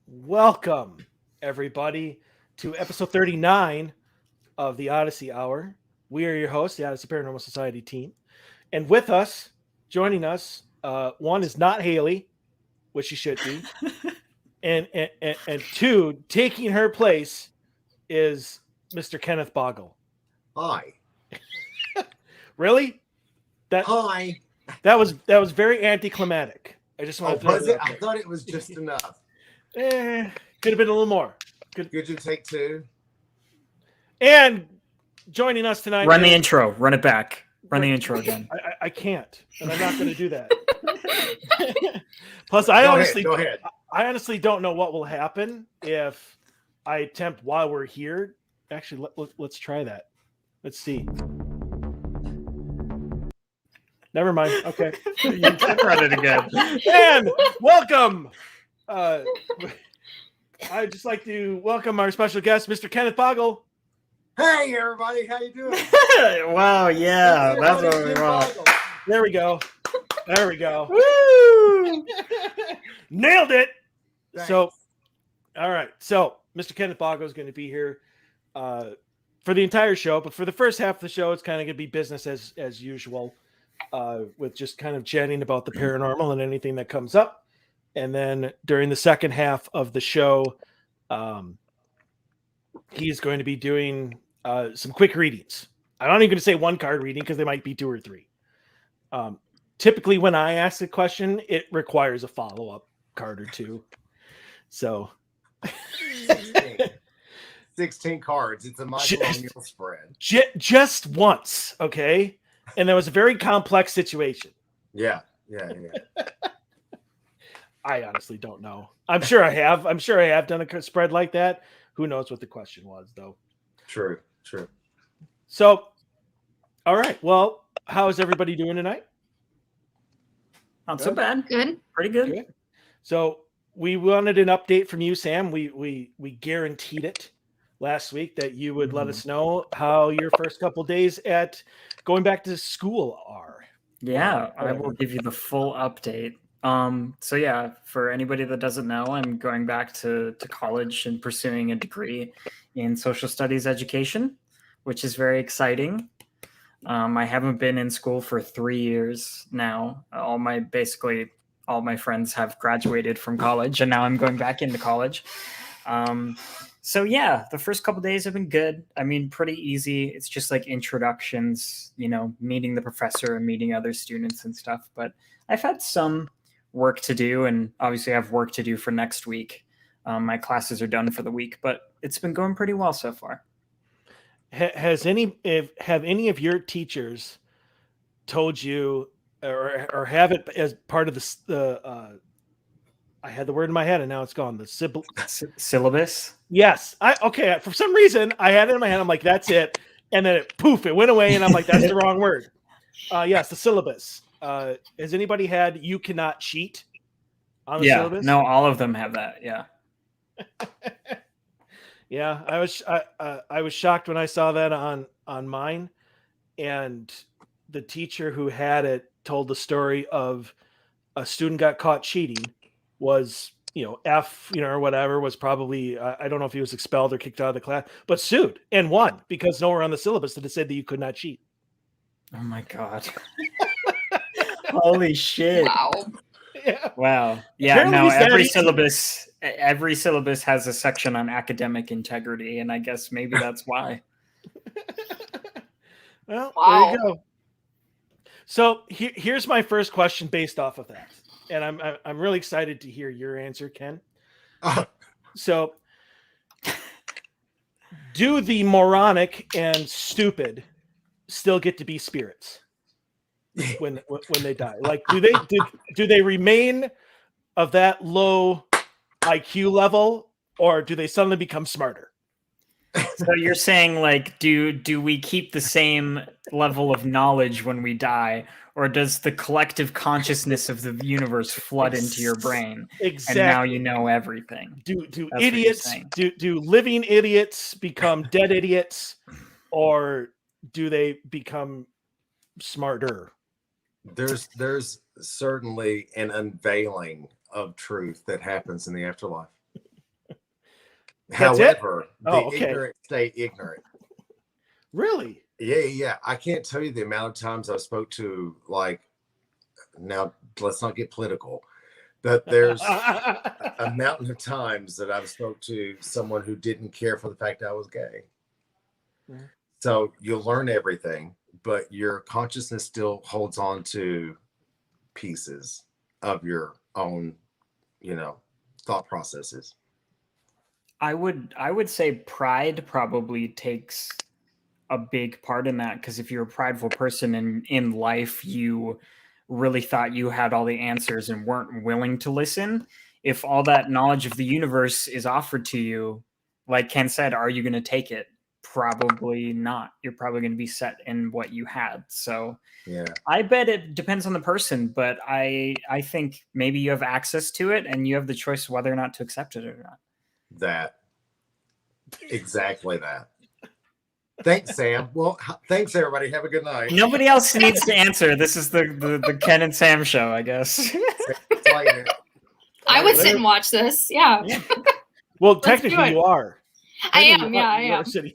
Welcome, everybody, to episode 39 of the Odyssey Hour. We are your hosts, the Odyssey Paranormal Society team. And with us, joining us, one is not Haley, which she should be. And two, taking her place is Mr. Kenneth Boggle. Hi. Really? That Hi. that was very anticlimactic. I just want to throw Was that it? out I there. thought it was just enough. Could have been a little more. Could you take two? And joining us tonight. Run the intro. Run it back. Run the intro again. I can't, and I'm not going to do that. Plus, I Go ahead. I honestly don't know what will happen if I attempt while we're here. Actually, let's try that. Let's see. Never mind. Okay. You can run it again. And welcome. I'd just like to welcome our special guest, Mr. Kenneth Boggle. Hey, everybody. How you doing? Wow, yeah. That's Everybody's what we Ken want. Boggle. There we go. There we go. Woo! Nailed it. Thanks. So, all right. So, Mr. Kenneth Boggle is going to be here for the entire show, but for the first half of the show, it's kind of going to be business as usual, with just kind of chatting about the paranormal and anything that comes up. And then during the second half of the show, he's going to be doing some quick readings. I'm not even going to say one card reading because they might be two or three. Typically, when I ask a question, it requires a follow-up card or two. So 16 cards. It's a Michael O'Neill spread. just once, okay? And that was a very complex situation. Yeah. I honestly don't know. I'm sure I have done a spread like that. Who knows what the question was, though. True. So, all right. Well, how is everybody doing tonight? Not so bad. Good. Pretty good. Good. So we wanted an update from you, Sam. We guaranteed it last week that you would let us know how your first couple days at going back to school are. Yeah, I will give you the full update. So yeah, for anybody that doesn't know, I'm going back to college and pursuing a degree in social studies education, which is very exciting. I haven't been in school for 3 years now. All my friends have graduated from college, and now I'm going back into college. So yeah, the first couple days have been good. I mean, pretty easy. It's just like introductions, meeting the professor and meeting other students and stuff. But I've had some work to do, and obviously I have work to do for next week. My classes are done for the week, but it's been going pretty well so far. Have any of your teachers told you or have it as part of the I had the word in my head and now it's gone. The Syllabus? Yes. Okay. For some reason I had it in my head. I'm like, that's it. And then it went away. And I'm like, that's the wrong word. Yes. The syllabus. Has anybody had, you cannot cheat on the syllabus? No, all of them have that. Yeah. Yeah. I was shocked when I saw that on mine, and the teacher who had it told the story of a student got caught cheating, was, F, or whatever, was probably, I don't know if he was expelled or kicked out of the class, but sued and won because nowhere on the syllabus did it say that you could not cheat. Oh my God. Holy shit. Wow. Yeah. Wow. Yeah, Apparently no, it's that every syllabus has a section on academic integrity, and I guess maybe that's why. Well, Wow. there you go. So here's my first question based off of that, and I'm really excited to hear your answer, Ken. So, do the moronic and stupid still get to be spirits when they die? Like, do they remain of that low IQ level, or do they suddenly become smarter? So you're saying, like, do we keep the same level of knowledge when we die, or does the collective consciousness of the universe flood into your brain, Exactly. and now you know everything? Do That's what you're idiots saying. do living idiots become dead idiots, or do they become smarter? There's certainly an unveiling of truth that happens in the afterlife. That's it? However, the Oh, okay. ignorant stay ignorant. Really? Yeah. I can't tell you the amount of times I spoke to, like, now let's not get political, but there's a mountain of times that I've spoke to someone who didn't care for the fact I was gay. Mhm. So you'll learn everything, but your consciousness still holds on to pieces of your own, thought processes. I would say pride probably takes a big part in that, because if you're a prideful person in life, you really thought you had all the answers and weren't willing to listen. If all that knowledge of the universe is offered to you, like Ken said, are you going to take it? Probably not. You're probably going to be set in what you had. So Yeah. I bet it depends on the person, but I think maybe you have access to it and you have the choice whether or not to accept it or not. That. Exactly that. Thanks, Sam. Well, thanks, everybody. Have a good night. Nobody else needs to answer. This is the Ken and Sam show, I guess. I would sit and watch this. Yeah. Well, technically you are. I am. Yeah, I You are am. sitting.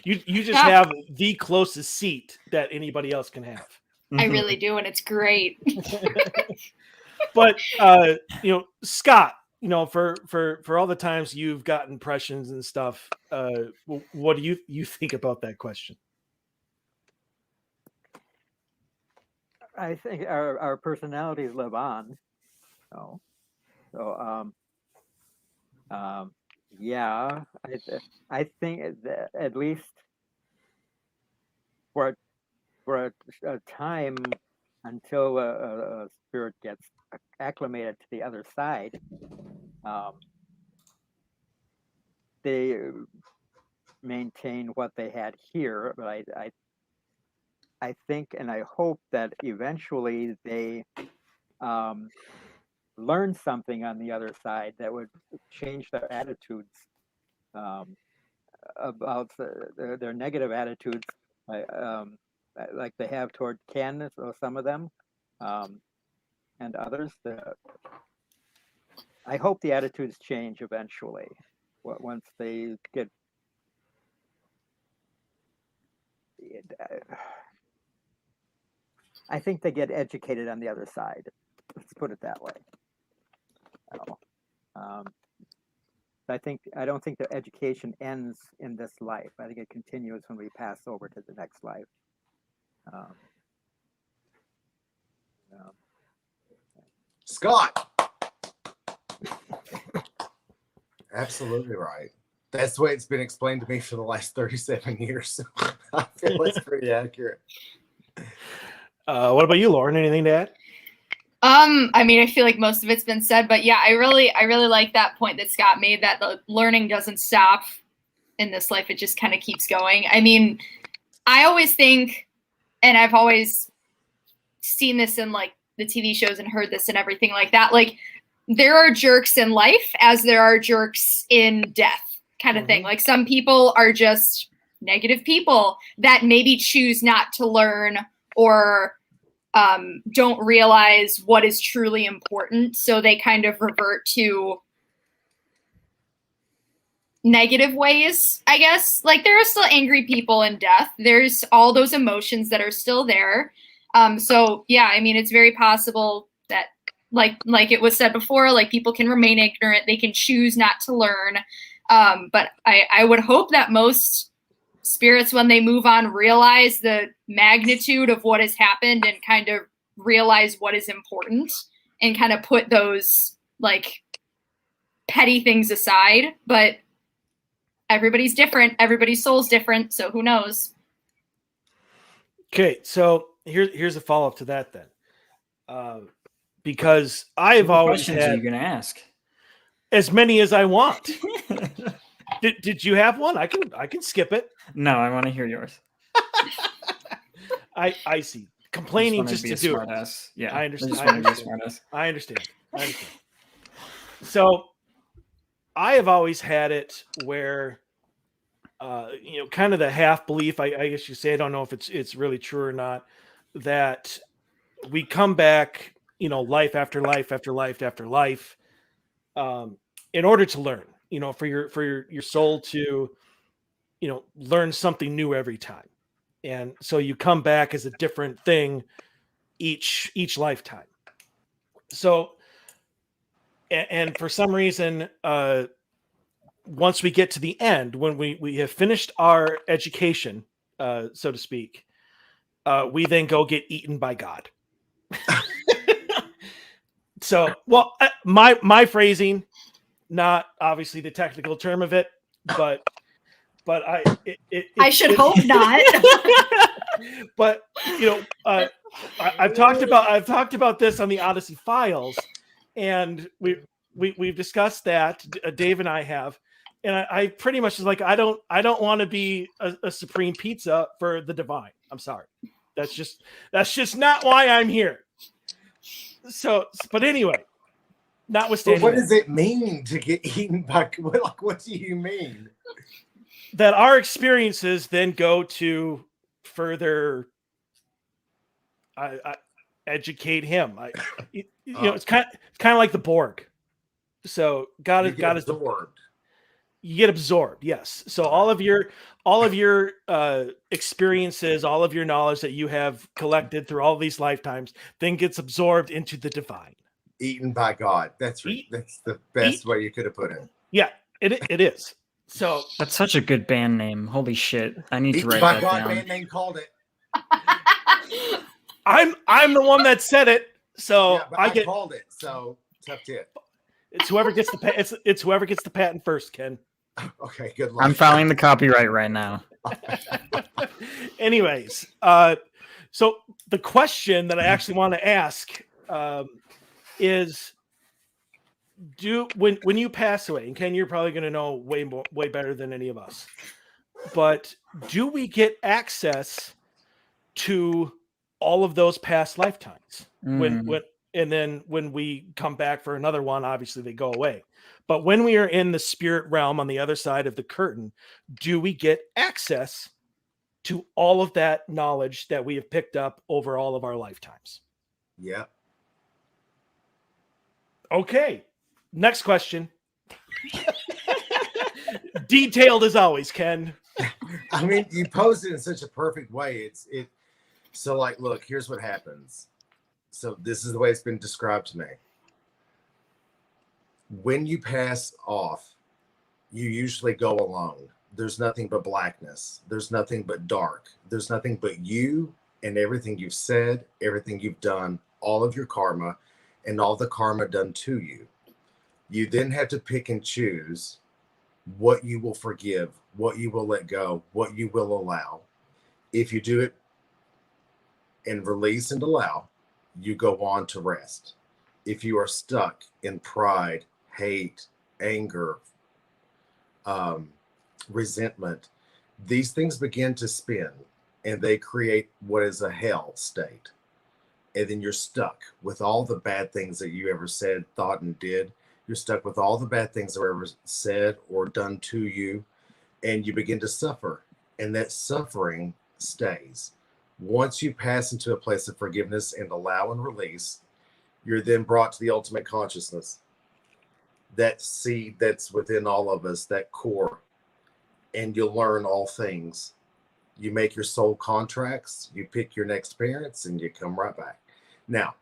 You just have the closest seat that anybody else can have. I really do, and it's great. But Scott, for all the times you've got impressions and stuff, what do you think about that question? I think our personalities live on. Yeah, I think that at least for a time until a spirit gets acclimated to the other side, they maintain what they had here. But I think and I hope that eventually they learn something on the other side that would change their attitudes about their negative attitudes, like they have toward Ken, or some of them, and others. I hope the attitudes change eventually once they get. I think they get educated on the other side. Let's put it that way. I don't think the education ends in this life. I think it continues when we pass over to the next life. Scott. Absolutely right. That's the way it's been explained to me for the last 37 years. So I feel it's pretty accurate. What about you, Lauren? Anything to add? I mean, I feel like most of it's been said, but yeah, I really like that point that Scott made, that the learning doesn't stop in this life. It just kind of keeps going. I mean, I always think, and I've always seen this in like the TV shows and heard this and everything like that, like there are jerks in life as there are jerks in death, kind of thing. Like some people are just negative people that maybe choose not to learn or don't realize what is truly important. So they kind of revert to negative ways, I guess. Like there are still angry people in death. There's all those emotions that are still there. So yeah, I mean, it's very possible that like it was said before, like people can remain ignorant. They can choose not to learn. But I would hope that most spirits, when they move on, realize the magnitude of what has happened and kind of realize what is important and kind of put those like petty things aside. But everybody's different. Everybody's soul's different. So who knows? Okay, so here's a follow-up to that then. Because I've always questions had, are you going to ask? As many as I want. Did you have one? I can skip it. No, I want to hear yours. I see. Complaining just to do it. Yeah, I understand. I understand. So I have always had it where, kind of the half belief, I guess you say, I don't know if it's really true or not, that we come back, life after life after life after life, in order to learn, for your soul to, learn something new every time. And so you come back as a different thing each lifetime. So, and for some reason, once we get to the end, when we have finished our education, so to speak, we then go get eaten by God. So, well, my phrasing, not obviously the technical term of it, but I should hope not. But I've talked about this on the Odyssey Files, and we've discussed that. Dave and I have, and I pretty much was like, I don't want to be a supreme pizza for the divine. I'm sorry, that's just not why I'm here. So, but anyway, notwithstanding, But what does it mean to get eaten by? What do you mean? That our experiences then go to further educate him. It's kind of like the Borg. So God is absorbed. You get absorbed, yes. So all of your experiences, all of your knowledge that you have collected through all these lifetimes, then gets absorbed into the divine. Eaten by God. That's the best way you could have put it. Yeah, it is. So that's such a good band name. Holy shit! I need to Eaten write by that God down. band name called it. I'm the one that said it, so yeah, but I called it. So tough tip. It's whoever gets it's whoever gets the patent first, Ken. Okay, good luck. I'm filing the copyright right now. Anyways, so the question that I actually want to ask is, when you pass away, and Ken, you're probably going to know way better than any of us, but do we get access to all of those past lifetimes? And then when we come back for another one, obviously they go away. But when we are in the spirit realm on the other side of the curtain, do we get access to all of that knowledge that we have picked up over all of our lifetimes? Yeah. Okay. Next question. Detailed as always, Ken. I mean, you posed it in such a perfect way. So like, look, here's what happens. So this is the way it's been described to me. When you pass off, you usually go alone. There's nothing but blackness. There's nothing but dark. There's nothing but you and everything you've said, everything you've done, all of your karma, and all the karma done to you. You then have to pick and choose what you will forgive, what you will let go, what you will allow. If you do it and release and allow, you go on to rest. If you are stuck in pride, hate, anger, resentment, these things begin to spin and they create what is a hell state. And then you're stuck with all the bad things that you ever said, thought, and did. You're stuck with all the bad things that were ever said or done to you, and you begin to suffer. And that suffering stays. Once you pass into a place of forgiveness and allow and release, you're then brought to the ultimate consciousness. That seed that's within all of us, that core, and you'll learn all things. You make your soul contracts, you pick your next parents, and you come right back. Now,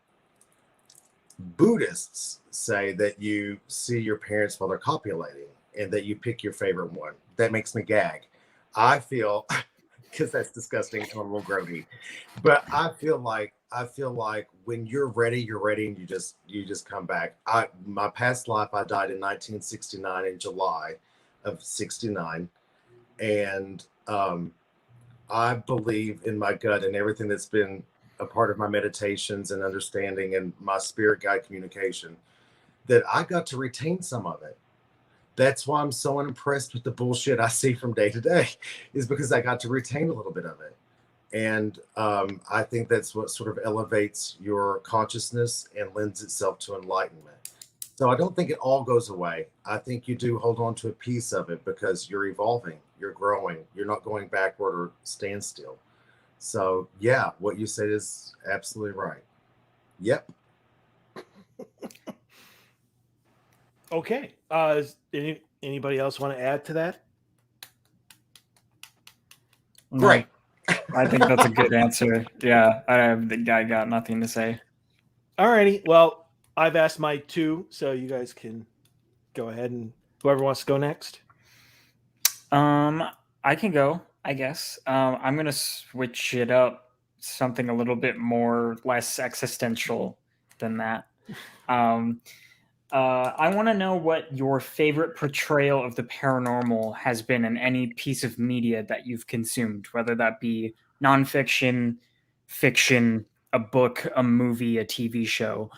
Buddhists say that you see your parents while they're copulating and that you pick your favorite one. That makes me gag. I feel, because that's disgusting and a little grody, but I feel like when you're ready, and you just come back. My past life, I died in 1969 in July of 69. And I believe in my gut and everything that's been a part of my meditations and understanding and my spirit guide communication, that I got to retain some of it. That's why I'm so unimpressed with the bullshit I see from day to day, is because I got to retain a little bit of it. And I think that's what sort of elevates your consciousness and lends itself to enlightenment. So I don't think it all goes away. I think you do hold on to a piece of it because you're evolving, you're growing, you're not going backward or stand still. So yeah, what you said is absolutely right. Yep. Okay. Anybody else want to add to that? No, Great. I think that's a good answer. Yeah, I got nothing to say. Alrighty. Well, I've asked my two, so you guys can go ahead and whoever wants to go next. I can go, I guess. I'm gonna switch it up, something a little bit more less existential than that. I want to know what your favorite portrayal of the paranormal has been in any piece of media that you've consumed, whether that be nonfiction, fiction, a book, a movie, a TV show.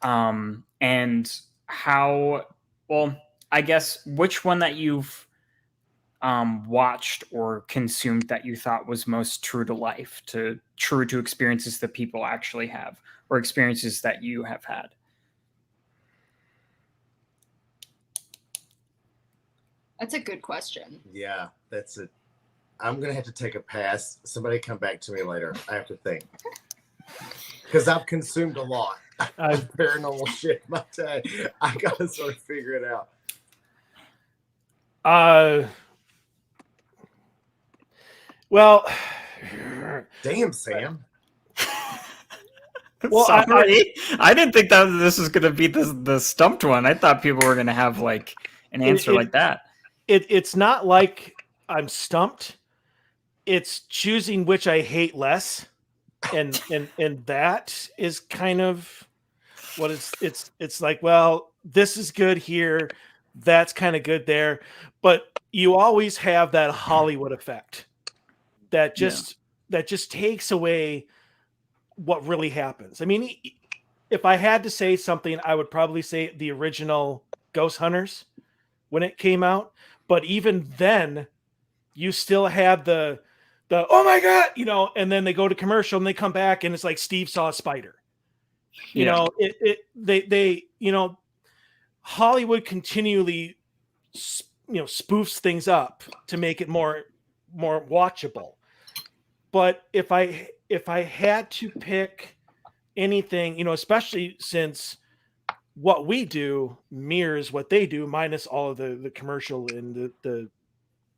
And how, well, I guess which one that you've watched or consumed that you thought was most true to life, true to experiences that people actually have, or experiences that you have had. That's a good question. Yeah, that's it. I'm gonna have to take a pass. Somebody come back to me later. I have to think because I've consumed a lot of paranormal shit in my day. I gotta sort of figure it out. Well, damn, Sam. Well, sorry, I didn't think that this was gonna be the stumped one. I thought people were gonna have like an answer like that. It's not like I'm stumped. It's choosing which I hate less, and that is kind of what it's like. Well, this is good here, that's kind of good there, but you always have that Hollywood effect that just takes away what really happens. I mean, if I had to say something, I would probably say the original Ghost Hunters when it came out. But even then, you still had the oh my god, and then they go to commercial and they come back and it's like Steve saw a spider. They Hollywood continually spoofs things up to make it more watchable. But if I had to pick anything, especially since what we do mirrors what they do, minus all of the commercial and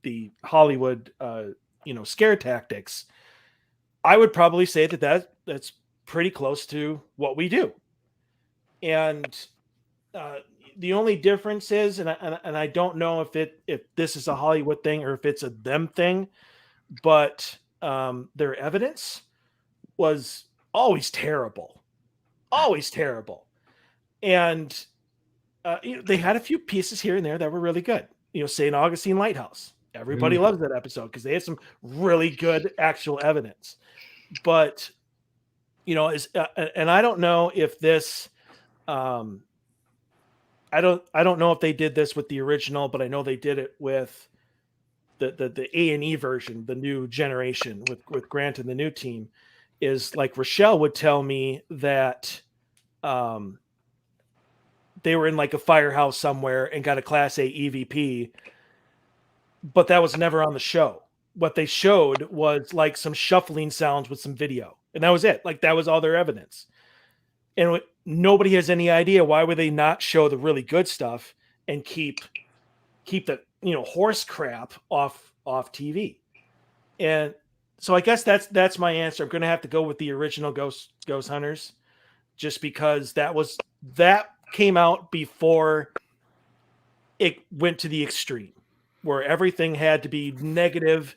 the Hollywood scare tactics, I would probably say that's pretty close to what we do. And the only difference is, and I don't know if this is a Hollywood thing or if it's a them thing, but their evidence was always terrible. And they had a few pieces here and there that were really good. St. Augustine Lighthouse. Everybody loves that episode because they had some really good actual evidence. But and I don't know if this. I don't know if they did this with the original, but I know they did it with the A&E version, the new generation with Grant and the new team. Is like Rochelle would tell me that they were in like a firehouse somewhere and got a Class A EVP, but that was never on the show. What they showed was like some shuffling sounds with some video, and that was it. Like that was all their evidence. And nobody has any idea why would they not show the really good stuff and keep the horse crap off TV. And so I guess that's my answer. I'm going to have to go with the original Ghost Hunters, just because that came out before it went to the extreme, where everything had to be negative.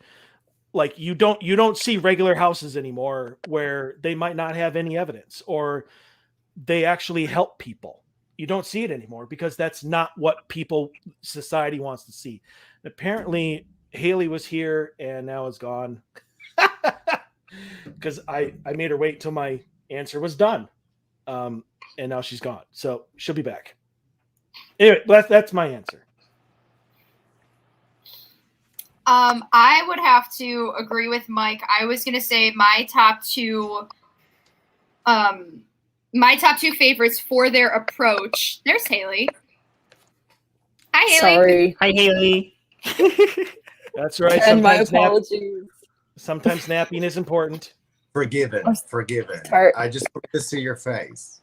Like you don't see regular houses anymore where they might not have any evidence or they actually help people. You don't see it anymore because that's not what society wants to see. Apparently Haley was here and now is gone. Because I made her wait till my answer was done. And now she's gone. So she'll be back. Anyway, that's my answer. I would have to agree with Mike. I was going to say my top two favorites for their approach. There's Haley. Hi, Haley. Sorry. Hi, Haley. That's right. And my apologies. Sometimes napping is important. Forgiven. Tired. I just want to see your face.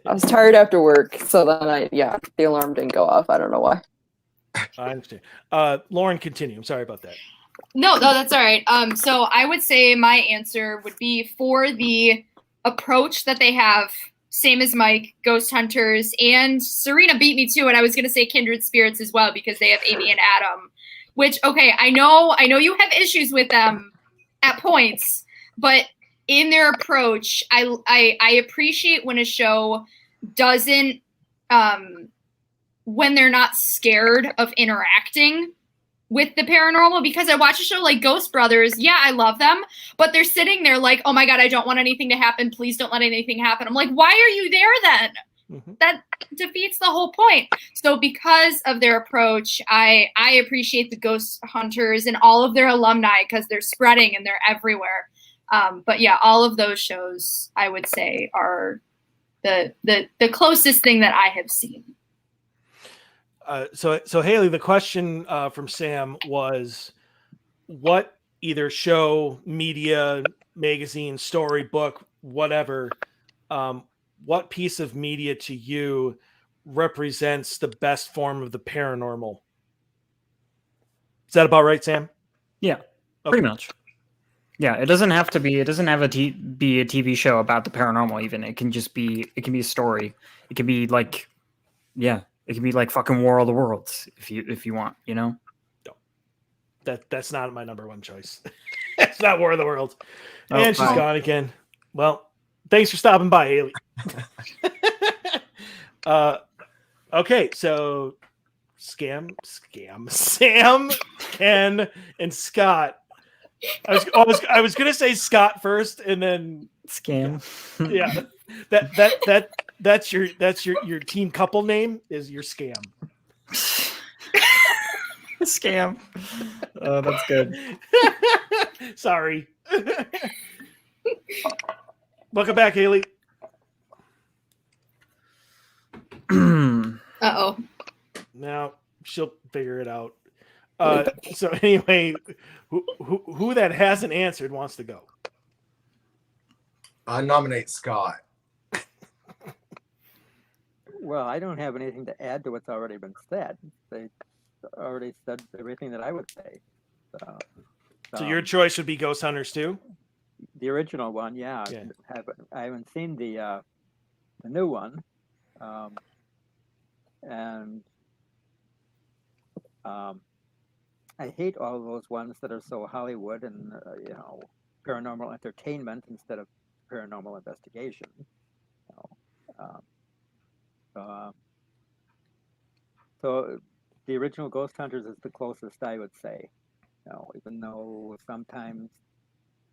I was tired after work, so then the alarm didn't go off. I don't know why. I understand. Lauren, continue. I'm sorry about that. No, that's all right. So I would say my answer would be for the approach that they have, same as Mike, Ghost Hunters, and Serena beat me to it. I was going to say Kindred Spirits as well because they have Amy and Adam, which, okay, I know you have issues with them at points, but in their approach, I appreciate when a show doesn't, when they're not scared of interacting with the paranormal, because I watch a show like Ghost Brothers. Yeah, I love them, but they're sitting there like, oh my God, I don't want anything to happen. Please don't let anything happen. I'm like, why are you there then? Mm-hmm. That defeats the whole point. So because of their approach, I appreciate the Ghost Hunters and all of their alumni because they're spreading and they're everywhere. But yeah, all of those shows I would say are the closest thing that I have seen. So Haley, the question from Sam was, what either show, media, magazine, storybook, whatever, what piece of media to you represents the best form of the paranormal? Is that about right, Sam? Yeah, pretty much. Yeah, it doesn't have to be. It doesn't have to be a TV show about the paranormal. Even it can just be. It can be a story. It can be like, yeah. It could be like fucking War of the Worlds if you want, you know? No. That's not my number one choice. It's not War of the Worlds. Oh, and she's gone again. Well, thanks for stopping by, Haley. Okay, so Sam, Ken, and Scott. I was gonna say Scott first, and then Scam. Yeah, that's your team couple name is your scam. Scam. Oh, that's good. Sorry. Welcome back, Haley. Uh-oh. Now she'll figure it out. So anyway, who that hasn't answered wants to go? I nominate Scott. Well, I don't have anything to add to what's already been said. They already said everything that I would say. So your choice would be Ghost Hunters too? The original one, yeah. I haven't seen the new one, and I hate all those ones that are so Hollywood and paranormal entertainment instead of paranormal investigation. So the original Ghost Hunters is the closest I would say. Even though sometimes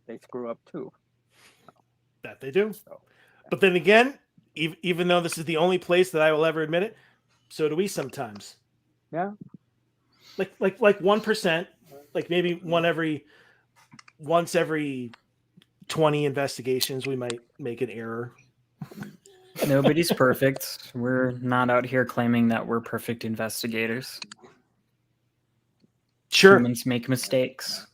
they screw up too. That they do. But then again, even though this is the only place that I will ever admit it, so do we sometimes. Yeah. Like 1%, like maybe once every 20 investigations, we might make an error. Nobody's perfect. We're not out here claiming that we're perfect investigators. Sure. Humans make mistakes.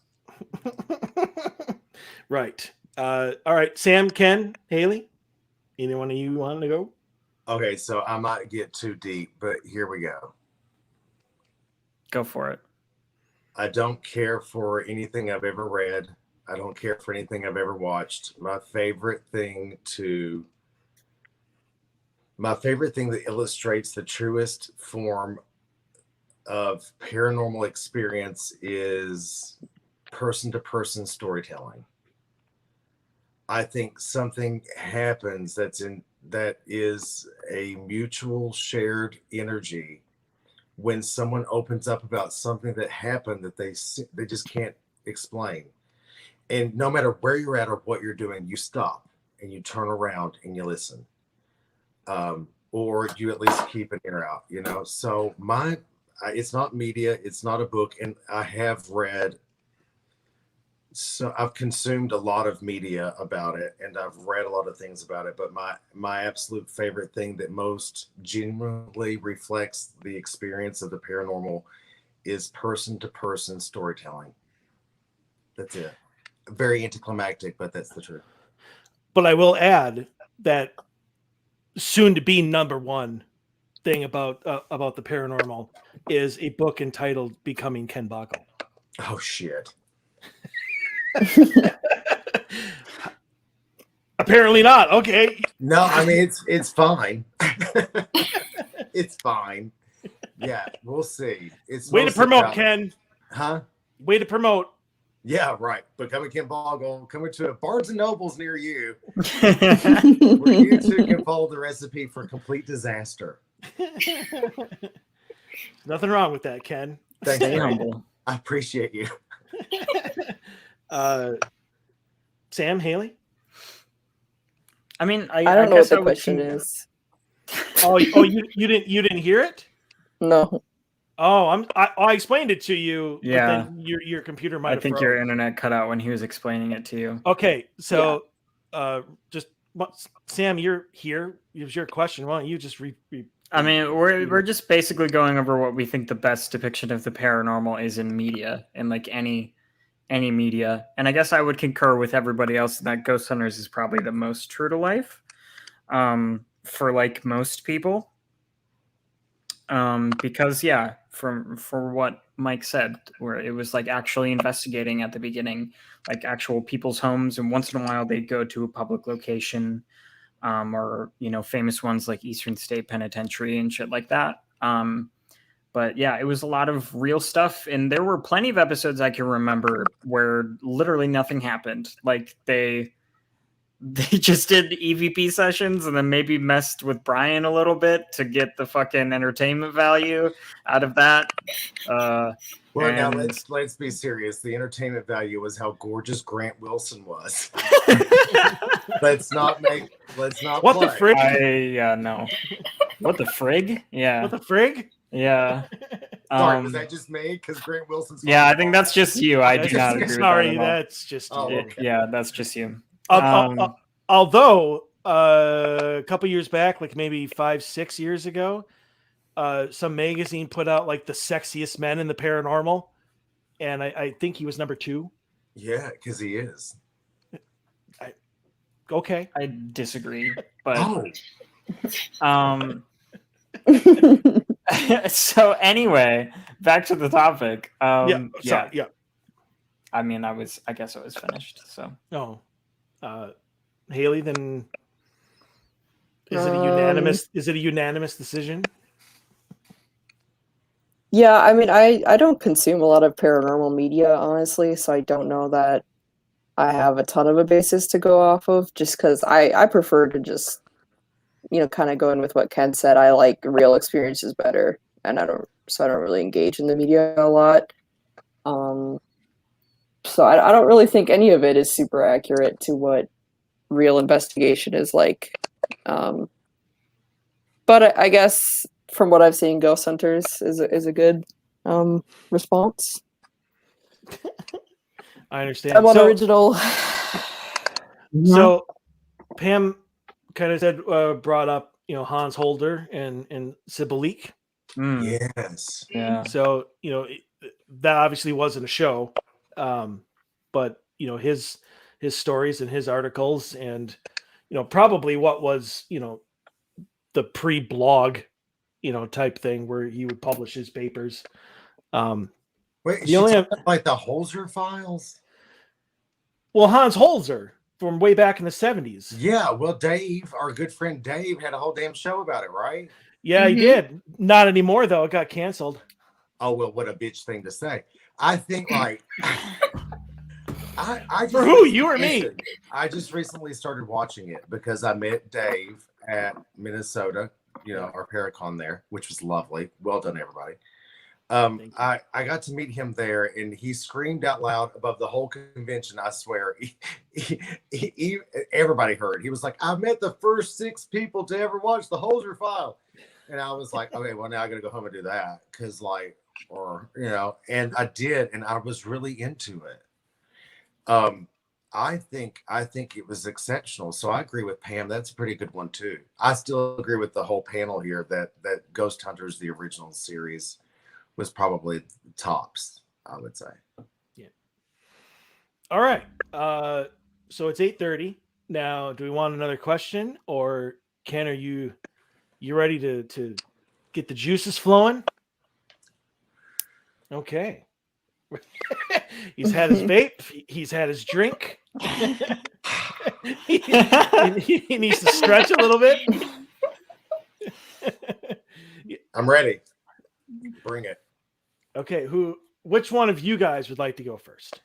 Right. All right. Sam, Ken, Haley, either one of you want to go? Okay, so I might get too deep, but here we go. Go for it. I don't care for anything I've ever read. I don't care for anything I've ever watched. My favorite thing that illustrates the truest form of paranormal experience is person-to-person storytelling. I think something happens that is a mutual shared energy when someone opens up about something that happened that they just can't explain. And no matter where you're at or what you're doing, you stop and you turn around and you listen. Or you at least keep an ear out, So it's not media, it's not a book, and I have read. So I've consumed a lot of media about it, and I've read a lot of things about it. But my absolute favorite thing that most genuinely reflects the experience of the paranormal is person-to-person storytelling. That's it. Very anticlimactic, but that's the truth. But I will add that soon to be number one thing about the paranormal is a book entitled Becoming Ken Boggle. Oh shit. Apparently not. Okay. No, I mean it's fine. It's fine. Yeah, we'll see. It's Way to mostly promote, about- Ken. Huh? Way to promote. Yeah, right. Becoming Ken Boggle, coming to a Barnes and Nobles near you, All where you too can follow the recipe for complete disaster. Nothing wrong with that, Ken. Thanks, Stay man. humble. I appreciate you. Sam, Haley? I mean, I don't know what guess the I would question con- is. You didn't hear it? No. Oh, I explained it to you. Yeah. But then your computer might I have think froze. your internet cut out when he was explaining it to you. Okay, so Sam, you're here. It was your question. Why don't you just I mean, we're just basically going over what we think the best depiction of the paranormal is in media, in like any media. And I guess I would concur with everybody else that Ghost Hunters is probably the most true to life, for like most people. Because yeah, for what Mike said, where it was like actually investigating at the beginning, like actual people's homes, and once in a while they'd go to a public location, or famous ones like Eastern State Penitentiary and shit like that. But yeah, it was a lot of real stuff, and there were plenty of episodes I can remember where literally nothing happened. Like they just did EVP sessions and then maybe messed with Brian a little bit to get the fucking entertainment value out of that. Well, now And- let's be serious. The entertainment value was how gorgeous Grant Wilson was. let's not What play. the frig? No. What the frig? Yeah. What the frig? Yeah. Sorry, was that just me? Because Grant Wilson's. Yeah, I think that's just you. I do That's not just- agree sorry, with that at all. that's just Oh, you. okay. Yeah, that's just you. Although a couple years back, like maybe 5-6 years ago, some magazine put out like the sexiest men in the paranormal, and I think he was number 2. Yeah, because he is. Okay. I disagree, but Oh, so anyway, back to the topic. Yeah. I mean, I guess I was finished. So No. Haley, then is it a unanimous? Is it a unanimous decision? Yeah, I mean, I don't consume a lot of paranormal media, honestly, so I don't know that I have a ton of a basis to go off of, just because I prefer to just, kind of go in with what Ken said. I like real experiences better, and I don't really engage in the media a lot. So I don't really think any of it is super accurate to what real investigation is like. But I guess from what I've seen, Ghost Hunters is a good response. I understand. I'm one original. So Pam kind of said, brought up, Hans Holder and Sibyllique. yes. yeah. So, that obviously wasn't a show, but his stories and his articles, and probably what was the pre-blog type thing where he would publish his papers. Wait, The she only- like the Holzer files? Well, Hans Holzer from way back in the 70s. Yeah, well, Dave, our good friend Dave, had a whole damn show about it, right? Yeah, he did. Not anymore though. It got canceled. Oh well, what a bitch thing to say. I think like I just For who, you or me? listen, I just recently started watching it because I met Dave at Minnesota, our Paracon there, which was lovely. Well done, everybody. I got to meet him there, and he screamed out loud above the whole convention. I swear, everybody heard. He was like, "I met the first 6 people to ever watch the Holzer file," and I was like, "Okay, well now I got to go home and do that," because and I did, and I was really into it. I think it was exceptional. So I agree with Pam. That's a pretty good one too. I still agree with the whole panel here that Ghost Hunters, the original series, was probably tops, I would say. Yeah. All right. So it's 8:30 now. Do we want another question, or Ken, are you ready to get the juices flowing? Okay. He's had his vape. He's had his drink. he needs to stretch a little bit. I'm ready. Bring it. Okay, which one of you guys would like to go first?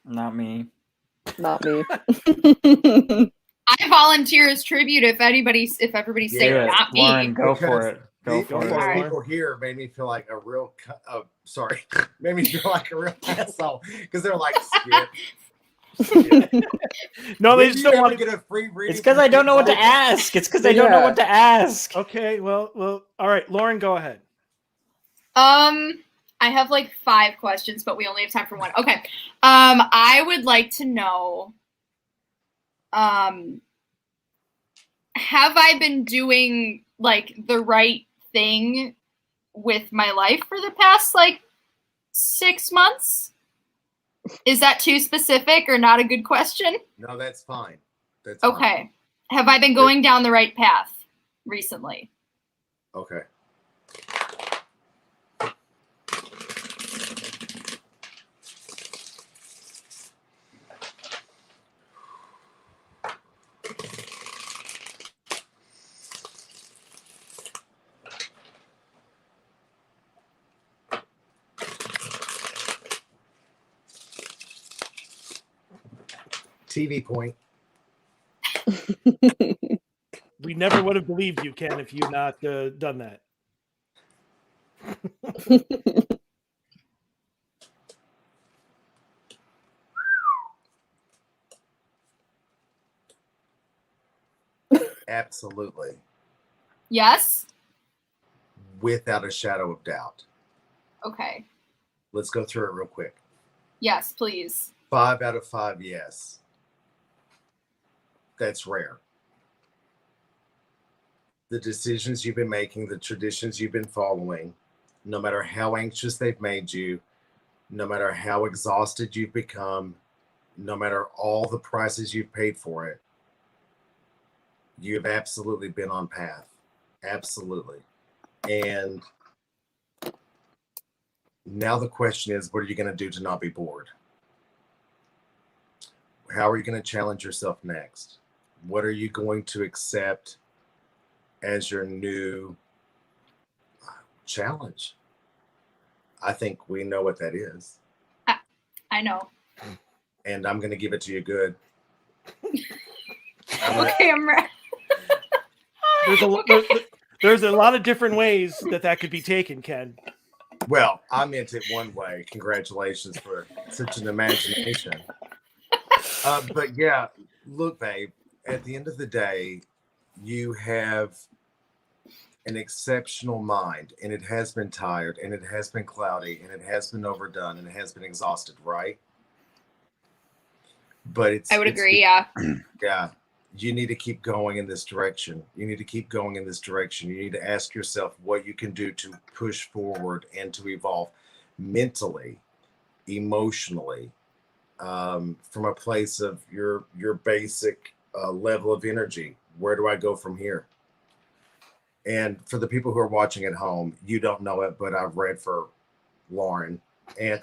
Not me. Not me. I volunteer as tribute if everybody's saying Do it. not me. Lauren, go Because for it. Go These for it. Lauren. people here made me feel like a real. Made me feel like a real asshole because they're like, skip. No, they When just do you don't want ever to. get a free reading. It's because I don't know what to ask. It's because I don't know what to ask. Okay, well, all right, Lauren, go ahead. I have like 5 questions, but we only have time for one. Okay. I would like to know, have I been doing like the right thing with my life for the past like 6 months? Is that too specific or not a good question? No, that's fine. That's Okay. Fine. Have I been going down the right path recently? Okay. TV point. We never would have believed you, Ken, if you'd not done that. Absolutely. Yes? Without a shadow of doubt. Okay. Let's go through it real quick. Yes, please. 5 out of 5, yes. That's rare. The decisions you've been making, the traditions you've been following, no matter how anxious they've made you, no matter how exhausted you've become, no matter all the prices you've paid for it, you've absolutely been on path. Absolutely. And now the question is, what are you going to do to not be bored? How are you going to challenge yourself next? What are you going to accept as your new challenge? I think we know what that is. I know. And I'm going to give it to you good. Okay, I'm ready. There's a lot of different ways that could be taken, Ken. Well, I meant it one way. Congratulations for such an imagination. But yeah, look, babe, at the end of the day, you have an exceptional mind, and it has been tired, and it has been cloudy, and it has been overdone, and it has been exhausted, right? But I would agree, yeah. Yeah, you need to keep going in this direction. You need to keep going in this direction. You need to ask yourself what you can do to push forward and to evolve mentally, emotionally, from a place of your basic level of energy. Where do I go from here? And for the people who are watching at home, you don't know it, but I've read for Lauren and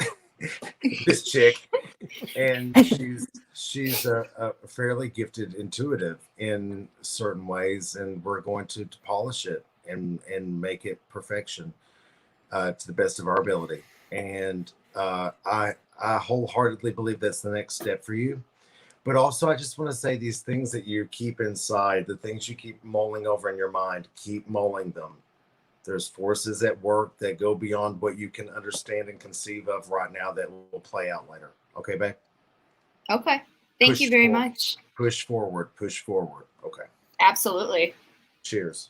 this chick, and she's a fairly gifted intuitive in certain ways, and we're going to polish it and make it perfection to the best of our ability. And I wholeheartedly believe that's the next step for you. But also, I just want to say these things that you keep inside, the things you keep mulling over in your mind, keep mulling them. There's forces at work that go beyond what you can understand and conceive of right now that will play out later. Okay, babe? Okay. Thank you very much. Push forward. Push forward. Okay. Absolutely. Cheers.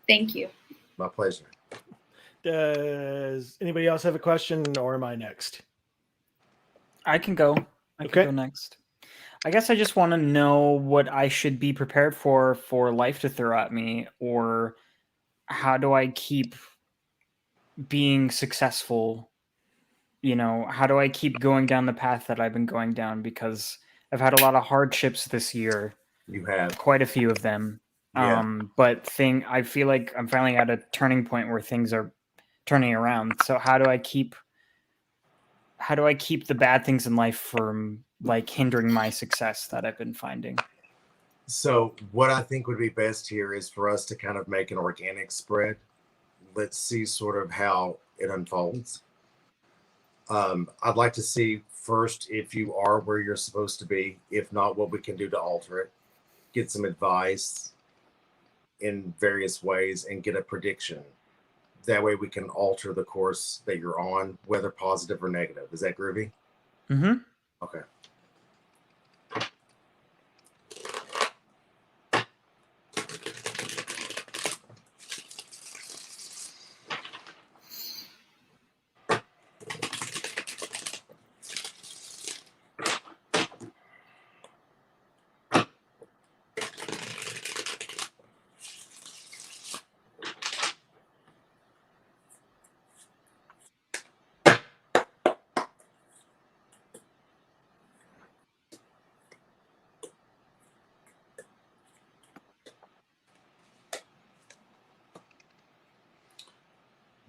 Thank you. My pleasure. Does anybody else have a question, or am I next? I can go. I can go next. I guess I just want to know what I should be prepared for life to throw at me, or how do I keep being successful? You know, how do I keep going down the path that I've been going down? Because I've had a lot of hardships this year. You have quite a few of them. Yeah. But I feel like I'm finally at a turning point where things are turning around. So how do I keep the bad things in life from like hindering my success that I've been finding? So what I think would be best here is for us to kind of make an organic spread. Let's see sort of how it unfolds. I'd like to see first if you are where you're supposed to be. If not, what we can do to alter it. Get some advice in various ways and get a prediction. That way we can alter the course that you're on, whether positive or negative. Is that groovy? Mm-hmm. Okay.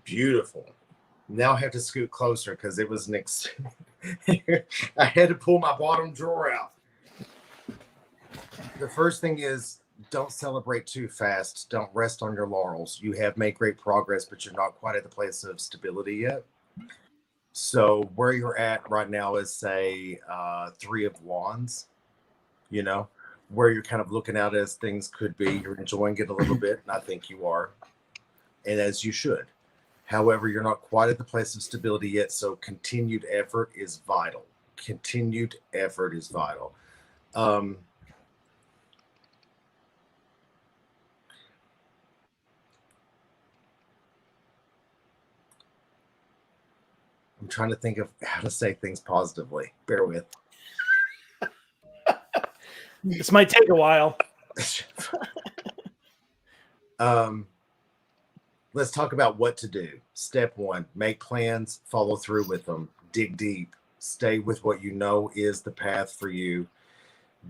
Beautiful. Now I have to scoot closer because it was I had to pull my bottom drawer out. The first thing is don't celebrate too fast. Don't rest on your laurels. You have made great progress, but you're not quite at the place of stability yet. So where you're at right now is say 3 of Wands, you know, where you're kind of looking out as things could be. You're enjoying it a little bit, and I think you are, and as you should. However, you're not quite at the place of stability yet, so continued effort is vital. Continued effort is vital. I'm trying to think of how to say things positively. Bear with. This might take a while. Let's talk about what to do. Step 1, make plans, follow through with them, dig deep, stay with what you know is the path for you.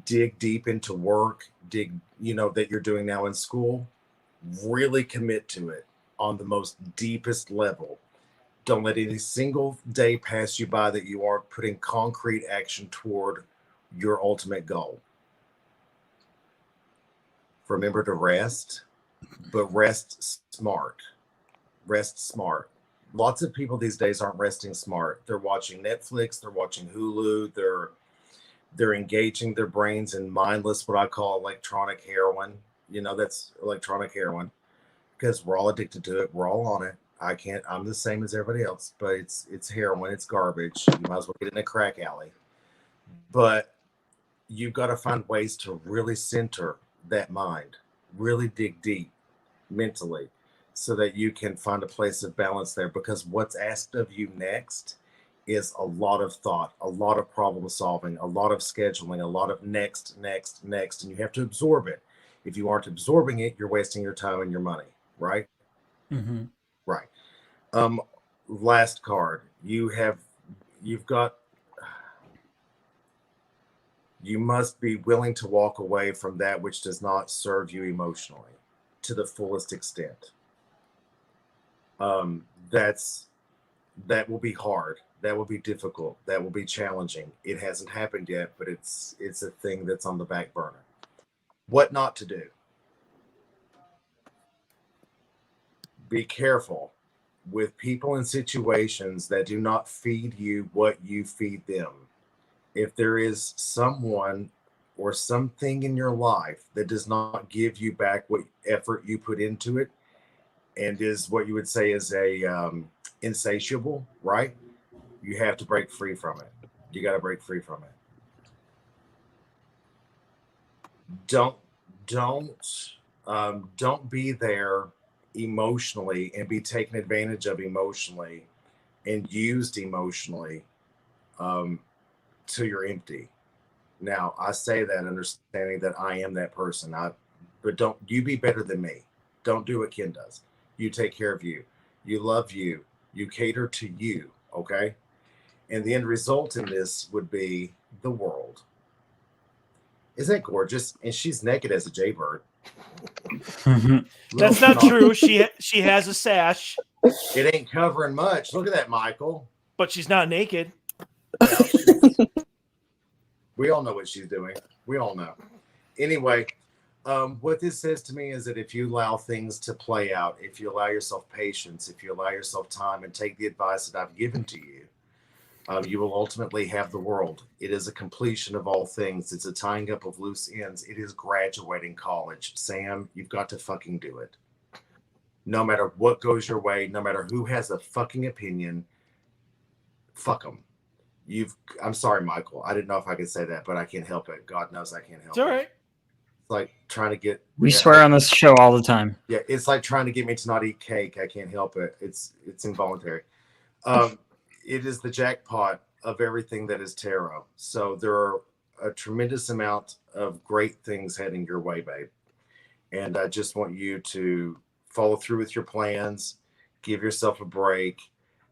Dig deep into work, that you're doing now in school. Really commit to it on the most deepest level. Don't let any single day pass you by that you aren't putting concrete action toward your ultimate goal. Remember to rest, but rest smart. Rest smart. Lots of people these days aren't resting smart. They're watching Netflix, they're watching Hulu, they're engaging their brains in mindless, what I call electronic heroin. That's electronic heroin because we're all addicted to it. We're all on it. I'm the same as everybody else, but it's heroin. It's garbage. You might as well get in a crack alley. But you've got to find ways to really center that mind, really dig deep mentally so that you can find a place of balance there, because what's asked of you next is a lot of thought, a lot of problem solving, a lot of scheduling, a lot of next, and you have to absorb it. If you aren't absorbing it, you're wasting your time and your money, right? Mm-hmm. Right. Last card. You must be willing to walk away from that which does not serve you emotionally to the fullest extent. That will be hard. That will be difficult. That will be challenging. It hasn't happened yet, but it's a thing that's on the back burner. What not to do. Be careful with people and situations that do not feed you what you feed them. If there is someone or something in your life that does not give you back what effort you put into it and is what you would say is a insatiable, right? You have to break free from it. You got to break free from it. Don't be there emotionally and be taken advantage of emotionally and used emotionally till you're empty. Now, I say that understanding that I am that person. But don't you be better than me. Don't do what Ken does. You take care of you. You love you. You cater to you. Okay. And the end result in this would be the world. Isn't that gorgeous? And she's naked as a jaybird. That's not true. She has a sash, It ain't covering much. Look at that, Michael. but she's not naked. Well, we all know what she's doing. We all know. Anyway, what this says to me is that if you allow things to play out, if you allow yourself patience, if you allow yourself time and take the advice that I've given to you, you will ultimately have the world. It is a completion of all things. It's a tying up of loose ends. It is graduating college. Sam, you've got to fucking do it. No matter what goes your way, no matter who has a fucking opinion, fuck them. I'm sorry, Michael. I didn't know if I could say that, but I can't help it. God knows I can't help It's all right. It's like trying to get. We swear on this show all the time. Yeah, it's like trying to get me to not eat cake. I can't help it. It's involuntary. It is the jackpot of everything that is tarot. So there are a tremendous amount of great things heading your way, babe. And I just want you to follow through with your plans, give yourself a break,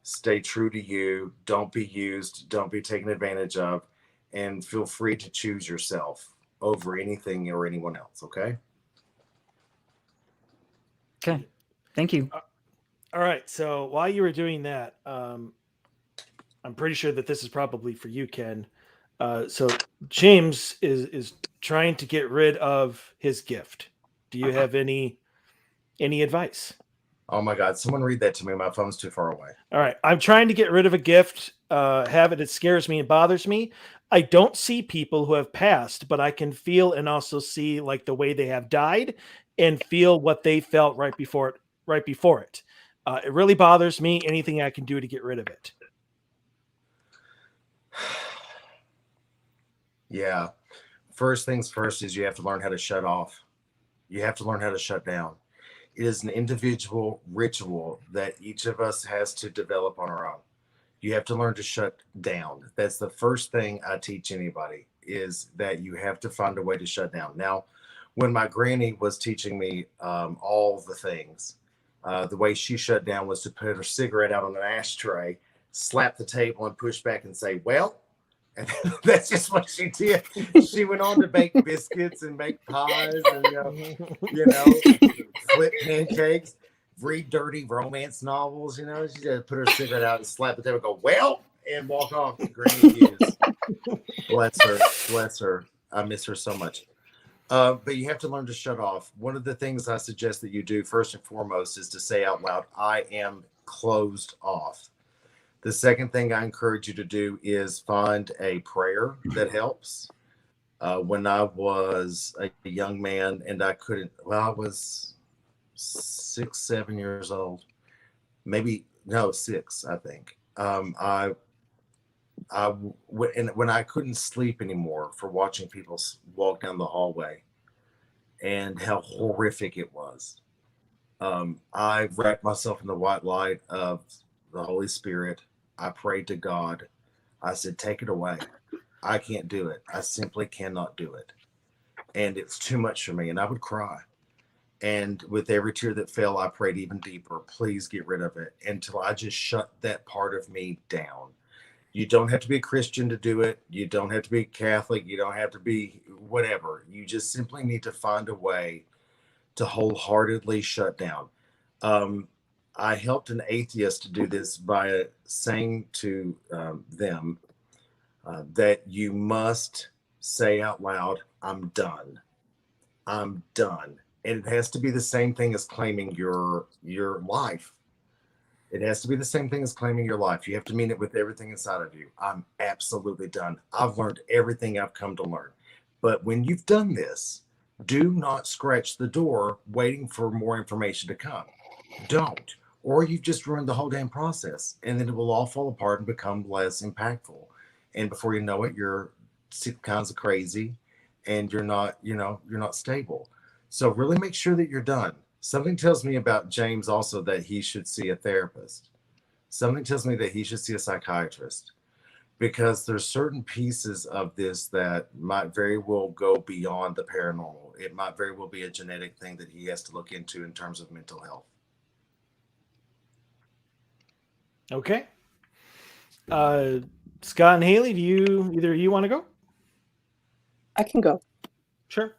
stay true to you, don't be used, don't be taken advantage of, and feel free to choose yourself over anything or anyone else, okay? Okay. Thank you. All right. So while you were doing that, I'm pretty sure that this is probably for you, Ken. So James is trying to get rid of his gift. Do you have any advice? Oh my God, someone read that to me. My phone's too far away. All right. I'm trying to get rid of a gift, habit. It scares me and bothers me. I don't see people who have passed, but I can feel and also see like the way they have died and feel what they felt right before it. It really bothers me. Anything I can do to get rid of it. Yeah. First things first is you have to learn how to shut off. You have to learn how to shut down. It is an individual ritual that each of us has to develop on our own. You have to learn to shut down. That's the first thing I teach anybody, is that you have to find a way to shut down. Now, when my granny was teaching me all the things, the way she shut down was to put her cigarette out on an ashtray, slap the table and push back and say, well, and that's just what she did. She went on to bake biscuits and make pies and, flip pancakes, read dirty romance novels. She just put her cigarette out and slap the table and go, well, and walk off. Granny Hughes. Bless her. Bless her. I miss her so much. But you have to learn to shut off. One of the things I suggest that you do first and foremost is to say out loud, I am closed off. The second thing I encourage you to do is find a prayer that helps. When I was a young man and I was 6, 7 years old, six, I think. When I couldn't sleep anymore for watching people walk down the hallway and how horrific it was, I wrapped myself in the white light of the Holy Spirit. I prayed to God. I said, take it away. I can't do it. I simply cannot do it. And it's too much for me. And I would cry. And with every tear that fell, I prayed even deeper. Please get rid of it, until I just shut that part of me down. You don't have to be a Christian to do it. You don't have to be Catholic. You don't have to be whatever. You just simply need to find a way to wholeheartedly shut down. I helped an atheist do this by saying to them that you must say out loud, I'm done. I'm done. And it has to be the same thing as claiming your life. It has to be the same thing as claiming your life. You have to mean it with everything inside of you. I'm absolutely done. I've learned everything I've come to learn. But when you've done this, do not scratch the door waiting for more information to come. Don't. Or you've just ruined the whole damn process, and then it will all fall apart and become less impactful. And before you know it, you're 6 kinds of crazy, and you're not stable. So really make sure that you're done. Something tells me about James also that he should see a therapist. Something tells me that he should see a psychiatrist, because there's certain pieces of this that might very well go beyond the paranormal. It might very well be a genetic thing that he has to look into in terms of mental health. Okay. Scott and Haley, do either of you want to go? I can go. Sure.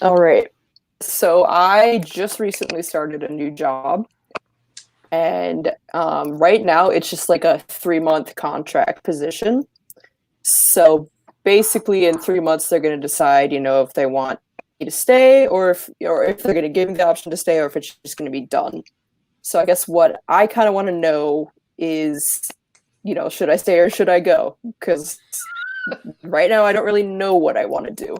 All right. So I just recently started a new job, and right now it's just like a 3-month contract position. So basically, in 3 months, they're going to decide, if they want me to stay, or if they're going to give me the option to stay, or if it's just going to be done. So I guess what I kind of want to know is, should I stay or should I go? Because right now I don't really know what I want to do.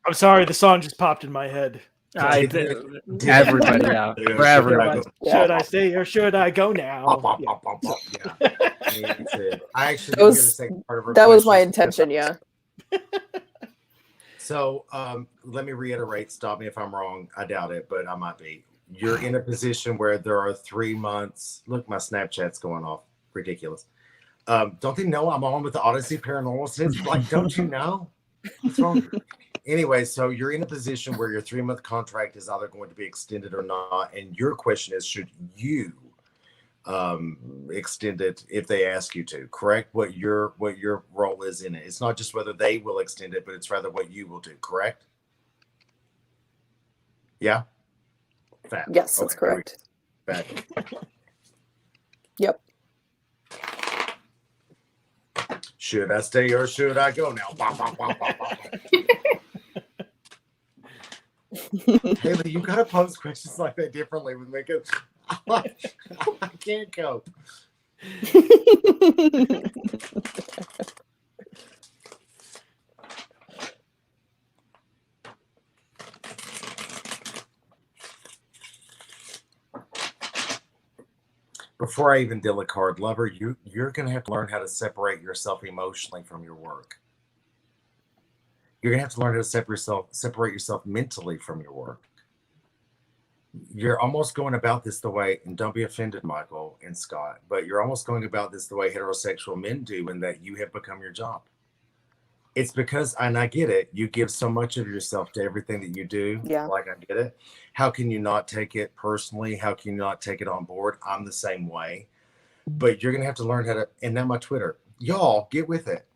I'm sorry, the song just popped in my head. Everybody, yeah, for everyone. Should I stay or should I go now? Yeah. Me too. I actually didn't hear the second part of her That was my question. intention, yeah. So let me reiterate, stop me if I'm wrong. I doubt it, but I might be. You're in a position where there are 3 months. Look, my Snapchat's going off. Ridiculous. Don't they know I'm on with the Odyssey Paranormal? Since, like, don't you know? What's wrong with you? Anyway, so you're in a position where your 3-month contract is either going to be extended or not. And your question is, should you extend it if they ask you to? Correct? What your role is in it. It's not just whether they will extend it, but it's rather what you will do. Correct? Yeah. Fact. Yes, that's correct. Fact. Yep. Should I stay or should I go now? Haley, you gotta pose questions like that differently with me because I can't go. Before I even deal a card, lover, you're gonna have to learn how to separate yourself emotionally from your work. You're gonna have to learn how to separate yourself mentally from your work. You're almost going about this the way, and don't be offended, Michael and Scott, but you're almost going about this the way heterosexual men do, in that you have become your job. It's because, and I get it, you give so much of yourself to everything that you do. Yeah. Like, I get it. How can you not take it personally? How can you not take it on board? I'm the same way. But you're gonna have to learn how to, and now my Twitter, y'all get with it.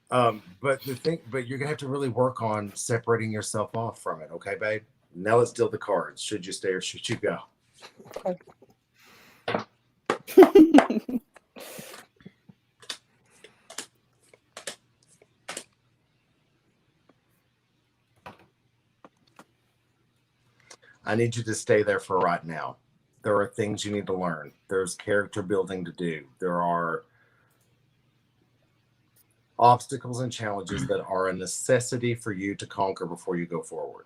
But you're gonna have to really work on separating yourself off from it, okay, babe? Now let's deal the cards. Should you stay or should you go? I need you to stay there for right now. There are things you need to learn. There's character building to do. There are obstacles and challenges that are a necessity for you to conquer before you go forward.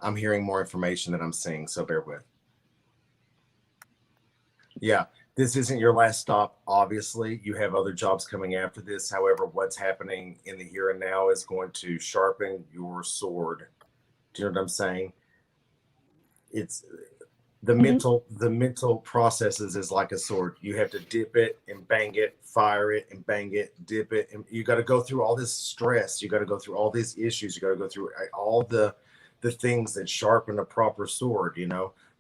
I'm hearing more information than I'm seeing, so bear with. Yeah, this isn't your last stop. Obviously, you have other jobs coming after this. However, what's happening in the here and now is going to sharpen your sword. Do you know what I'm saying? It's the mental processes is like a sword. You have to dip it and bang it, fire it and bang it, dip it, and you got to go through all this stress. You got to go through all these issues. You got to go through all the things that sharpen a proper sword.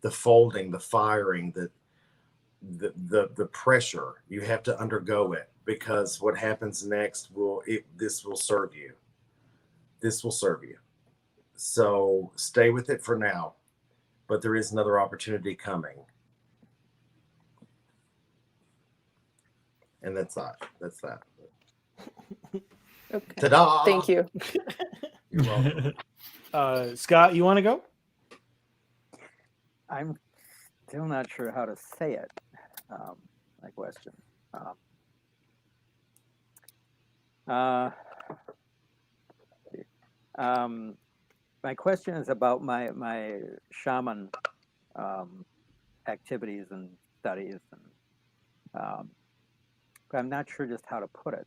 The folding, the firing, the pressure. You have to undergo it, because what happens next this will serve you. This will serve you. So stay with it for now. But there is another opportunity coming. And that's that. That's that. Okay. Ta-da! Thank you. You're welcome. Scott, you want to go? I'm still not sure how to say it. My question. My question is about my shaman activities and studies, and but I'm not sure just how to put it.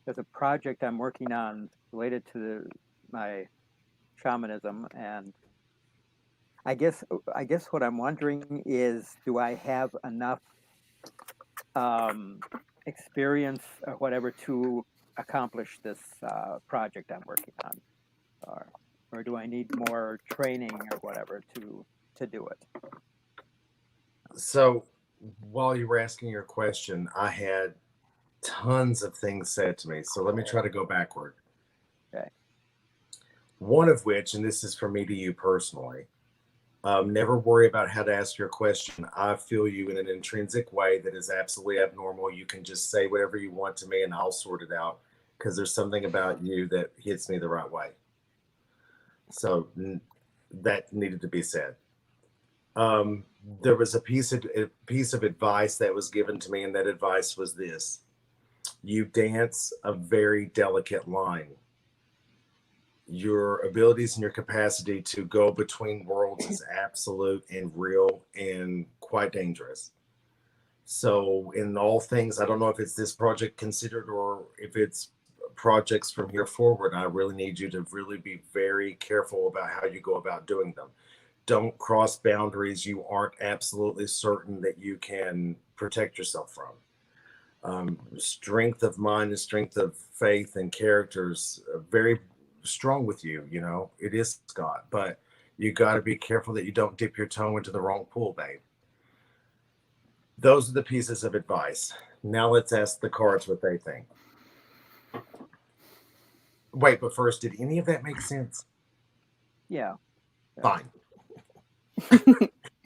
There's a project I'm working on related to my shamanism, and I guess what I'm wondering is, do I have enough experience or whatever to accomplish this project I'm working on, or do I need more training or whatever to do it? So while you were asking your question, I had tons of things said to me. So let me try to go backward. Okay. One of which, and this is from me to you personally, never worry about how to ask your question. I feel you in an intrinsic way that is absolutely abnormal. You can just say whatever you want to me and I'll sort it out because there's something about you that hits me the right way. So that needed to be said. There was a piece of advice that was given to me, and that advice was this: you dance a very delicate line. Your abilities and your capacity to go between worlds is absolute and real and quite dangerous. So in all things, I don't know if it's this project considered or if it's projects from here forward, I really need you to really be very careful about how you go about doing them. Don't cross boundaries you aren't absolutely certain that you can protect yourself from. Strength of mind and strength of faith and characters very strong with you. You know, it is, Scott, but you got to be careful that you don't dip your toe into the wrong pool, babe. Those are the pieces of advice. Now let's ask the cards what they think. Wait, but first, did any of that make sense? Yeah. Fine.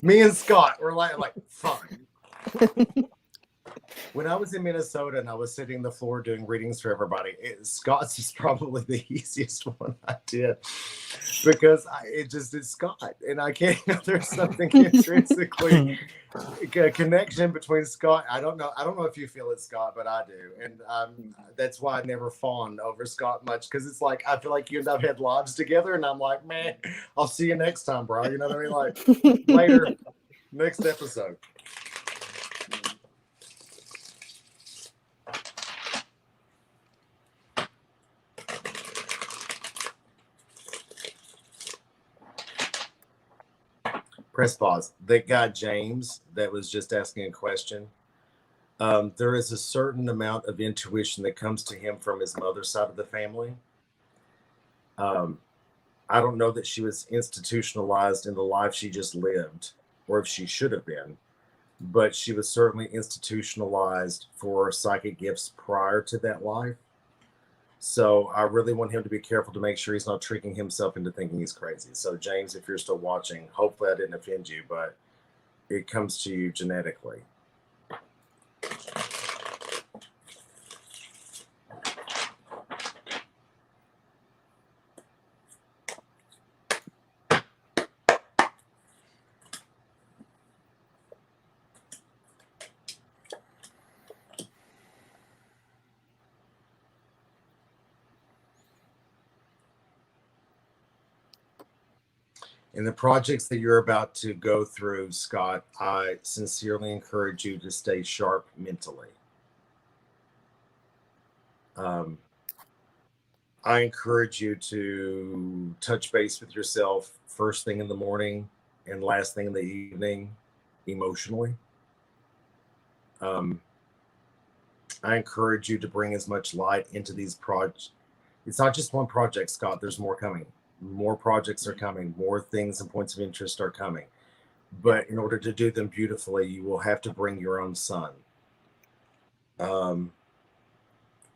Me and Scott were like fine. When I was in Minnesota and I was sitting on the floor doing readings for everybody, Scott's is probably the easiest one I did because it's Scott, and I can't. There's something intrinsically a connection between Scott. I don't know if you feel it, Scott, but I do, and that's why I never fawned over Scott much because it's like I feel like you and I've had lives together, and I'm like, man, I'll see you next time, bro. You know what I mean? Like later, next episode. Press pause. That guy James that was just asking a question. There is a certain amount of intuition that comes to him from his mother's side of the family. I don't know that she was institutionalized in the life she just lived, or if she should have been, but she was certainly institutionalized for psychic gifts prior to that life. So I really want him to be careful to make sure he's not tricking himself into thinking he's crazy. So James, if you're still watching, hopefully I didn't offend you, but it comes to you genetically. In the projects that you're about to go through, Scott, I sincerely encourage you to stay sharp mentally. I encourage you to touch base with yourself first thing in the morning and last thing in the evening emotionally. I encourage you to bring as much light into these projects. It's not just one project, Scott. There's more coming. More projects are coming. More things and points of interest are coming. But in order to do them beautifully, you will have to bring your own sun.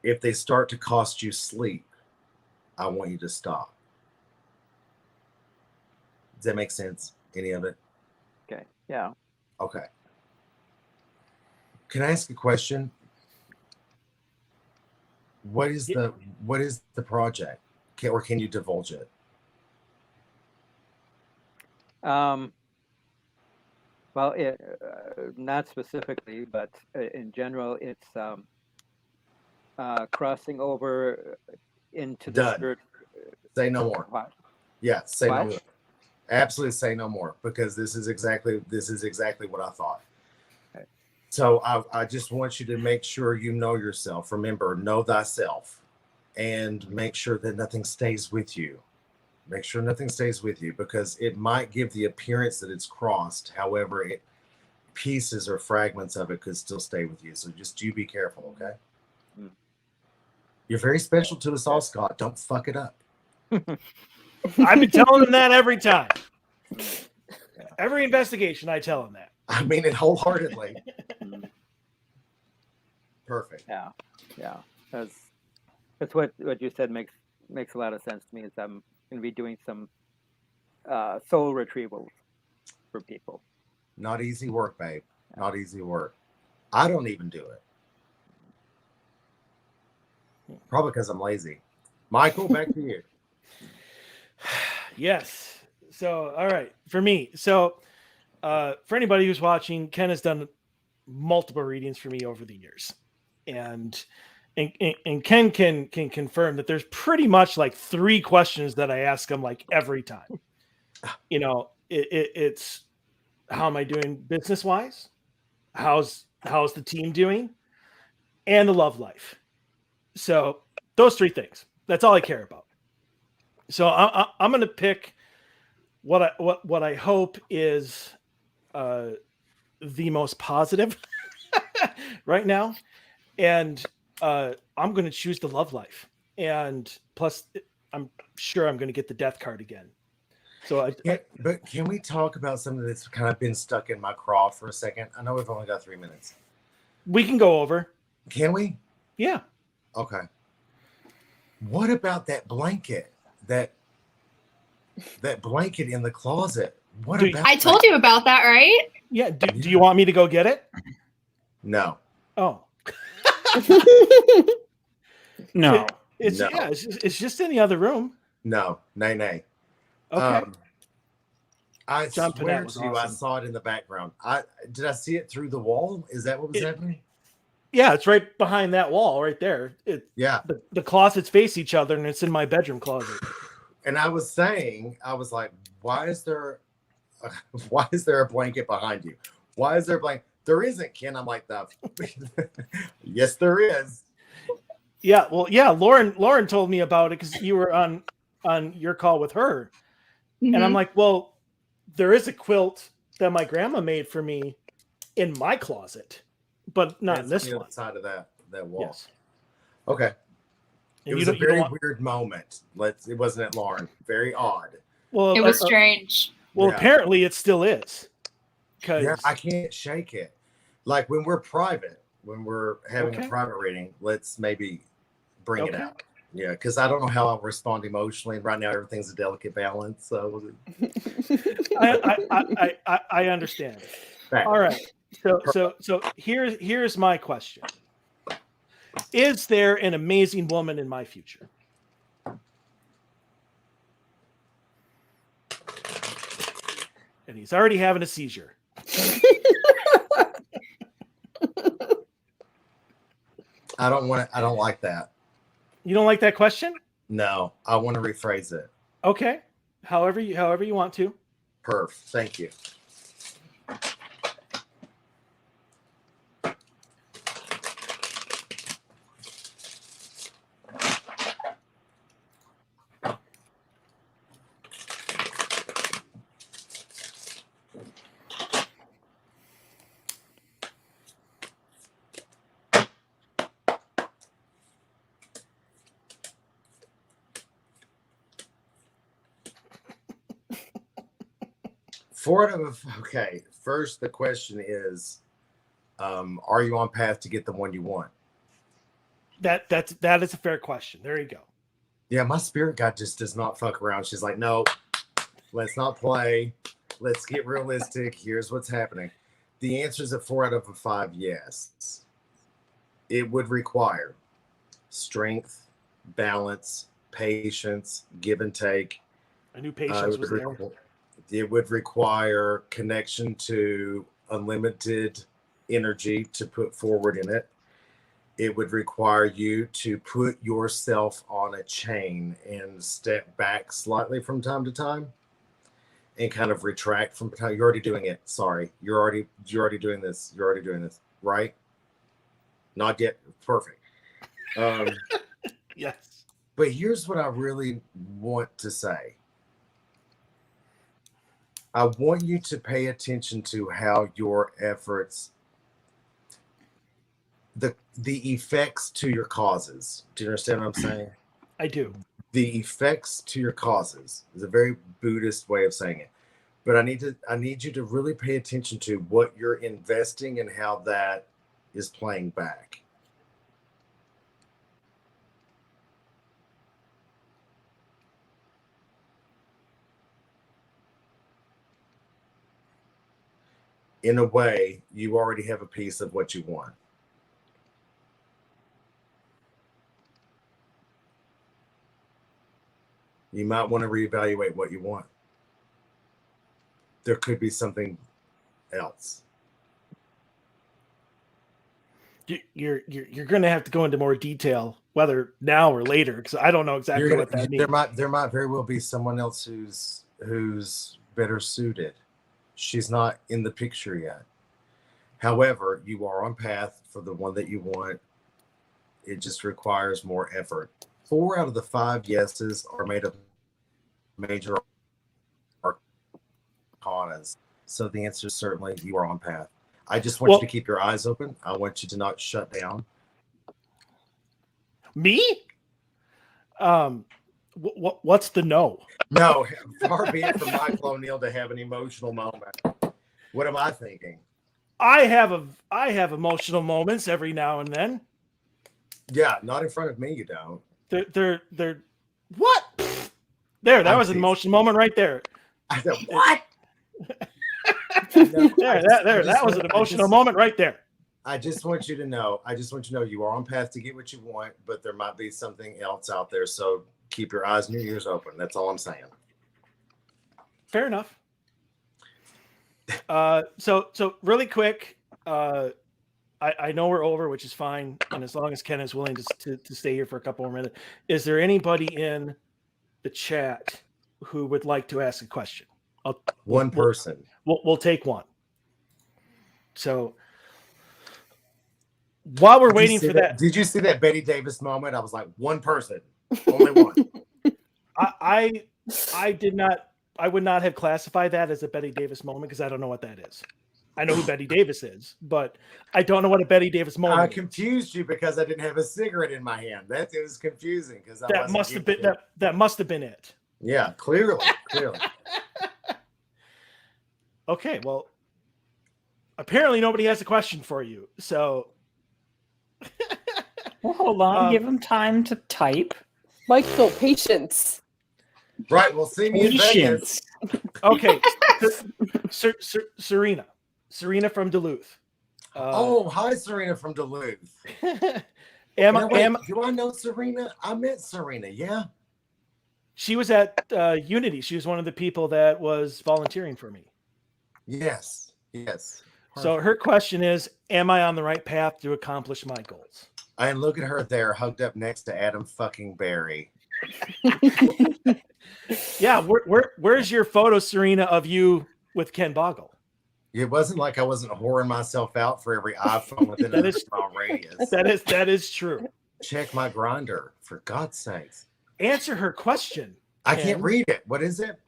If they start to cost you sleep, I want you to stop. Does that make sense? Any of it? Okay. Yeah. Okay. Can I ask a question? What is the project? Or can you divulge it? Well, not specifically, but in general, it's crossing over into the spirit. Say no more. What? Yeah, say What? no more. Absolutely say no more, because this is exactly what I thought. Okay. So I just want you to make sure you know yourself. Remember, know thyself, and make sure that nothing stays with you. Make sure nothing stays with you, because it might give the appearance that it's crossed. However, pieces or fragments of it could still stay with you. So just you be careful, okay? Mm. You're very special to us all, Scott. Don't fuck it up. I've been telling him that every time. Every investigation, I tell him that. I mean it wholeheartedly. Mm, Perfect. yeah, yeah. That's what you said makes a lot of sense to me. Is I'm going to be doing some soul retrievals for people. Not easy work, babe. Not easy work. I don't even do it. Probably because I'm lazy. Michael, back to you. Yes. So, all right, for me. So, for anybody who's watching, Ken has done multiple readings for me over the years, and and Ken can confirm that there's pretty much like 3 questions that I ask him like every time. You know, it's how am I doing business wise? How's the team doing? And the love life. So those 3 things. That's all I care about. So I'm going to pick what I hope is the most positive right now, and I'm going to choose the love life. And plus, I'm sure I'm going to get the death card again. So, But can we talk about something that's kind of been stuck in my craw for a second? I know we've only got 3 minutes. We can go over. Can we? Yeah. Okay. What about that blanket? That blanket in the closet. What about I told you about that, right? Yeah. Do you want me to go get it? No. Oh. No. It's No. yeah. It's just in the other room. No. Nay. Okay. I John swear Panette was to you, I awesome. saw it in the background. Did I see it through the wall? Is that what was happening? Yeah, it's right behind that wall, right there. Yeah. The closets face each other, and it's in my bedroom closet. And I was like, why is there a blanket behind you? Why is there a blanket? There isn't, Ken. I'm like, yes, there is. Yeah, well, yeah. Lauren told me about it because you were on your call with her, and I'm like, well, there is a quilt that my grandma made for me in my closet, but not in this on the one. other side of that wall. Yes. Okay. And It was a very weird moment. It wasn't it, Lauren? Very odd. Well, It was strange. Well, Yeah. apparently it still is. Yeah, I can't shake it. Like when we're private, when we're having Okay. a private reading, let's maybe bring it Okay. out. Yeah, because I don't know how I'll respond emotionally. Right now, everything's a delicate balance. So I understand. Right. All right. So here's my question. Is there an amazing woman in my future? And he's already having a seizure. I don't like that. You don't like that question? No, I want to rephrase it. Okay. However you want to. Perf. Thank you. Okay. First, the question is, are you on path to get the one you want? That is a fair question. There you go. Yeah, my spirit guide just does not fuck around. She's like, no, let's not play. Let's get realistic. Here's what's happening. The answer is a 4 out of 5 yes. It would require strength, balance, patience, give and take. I knew patience was there. It would require connection to unlimited energy to put forward in it. It would require you to put yourself on a chain and step back slightly from time to time and kind of retract from time. You're already doing it. Sorry. You're already doing this. You're already doing this. Right? Not yet. Perfect. Yes. But here's what I really want to say. I want you to pay attention to how your efforts, the effects to your causes. Do you understand what I'm saying? I do. The effects to your causes is a very Buddhist way of saying it. But I need you to really pay attention to what you're investing and how that is playing back. In a way, you already have a piece of what you want. You might want to reevaluate what you want. There could be something else. You're going to have to go into more detail, whether now or later, because I don't know exactly what that means. There might very well be someone else who's better suited. She's not in the picture yet. However, you are on path for the one that you want. It just requires more effort. 4 out of the 5 yeses are made of major arcanas. So the answer is certainly you are on path. I just want you to keep your eyes open. I want you to not shut down. Me? What's the no? No, far be it from Michael O'Neill to have an emotional moment. What am I thinking? I have emotional moments every now and then. Yeah, not in front of me. You don't. They're what? There, that was an emotional moment right there. I said what? That was an emotional moment right there. I just want you to know. You are on path to get what you want, but there might be something else out there. So keep your eyes and your ears open. That's all I'm saying. Fair enough. So really quick, I know we're over, which is fine, and as long as Ken is willing to stay here for a couple more minutes, is there anybody in the chat who would like to ask a question? One person. We'll take one. So while we're waiting for that, did you see that Betty Davis moment? I was like, one person, only one. I did not. I would not have classified that as a Betty Davis moment because I don't know what that is. I know who Betty Davis is, but I don't know what a Betty Davis moment. I confused you because I didn't have a cigarette in my hand. It was confusing because that must have been that must have been it. Yeah, clearly. Okay, well, apparently nobody has a question for you. So, well, hold on, give him time to type. Michael, patience. Right, we'll see me in Vegas. Okay, Serena from Duluth. Hi, Serena from Duluth. Do I know Serena? I met Serena. Yeah. She was at Unity. She was one of the people that was volunteering for me. Yes. Perfect. So her question is, am I on the right path to accomplish my goals? And look at her there, hugged up next to Adam fucking Barry. Yeah, where's your photo, Serena, of you with Ken Boggle? It wasn't like I wasn't whoring myself out for every iPhone within a mile radius. That is true. Check my grinder, for God's sakes. Answer her question. I can't read it. What is it?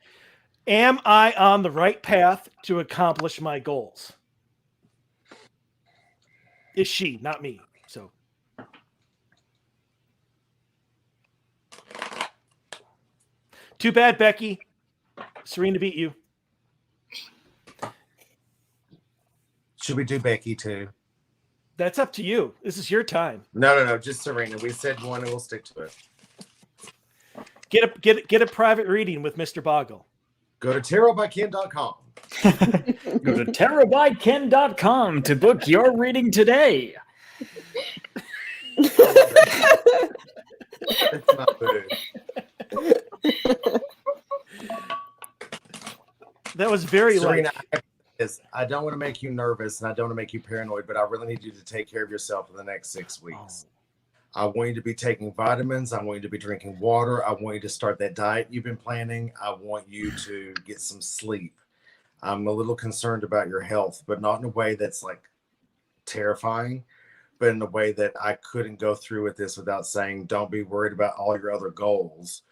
Am I on the right path to accomplish my goals? Is she, not me. So. Too bad, Becky. Serena beat you. Should we do Becky too? That's up to you. This is your time. No. Just Serena. We said one, and we'll stick to it. Get a private reading with Mr. Boggle. Go to tarotbyken.com. Go to tarotbyken.com to book your reading today. It's not good. That was very Serena, I don't want to make you nervous and I don't want to make you paranoid, but I really need you to take care of yourself for the next 6 weeks. I want you to be taking vitamins. I want you to be drinking water. I want you to start that diet you've been planning. I want you to get some sleep. I'm a little concerned about your health, but not in a way that's like terrifying, but in a way that I couldn't go through with this without saying, don't be worried about all your other goals.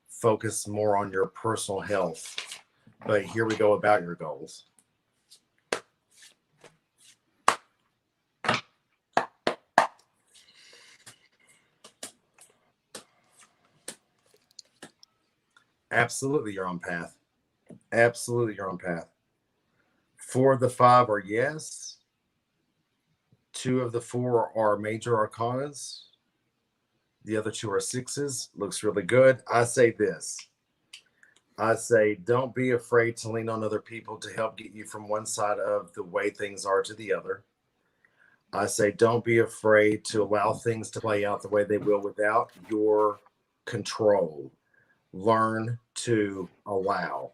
Focus more on your personal health. But here we go about your goals. Absolutely, you're on path. Absolutely, you're on path. 4 of the 5 are yes. 2 of the 4 are major arcanas. The other 2 are 6s. Looks really good. I say this. I say don't be afraid to lean on other people to help get you from one side of the way things are to the other. I say don't be afraid to allow things to play out the way they will without your control. Learn to allow.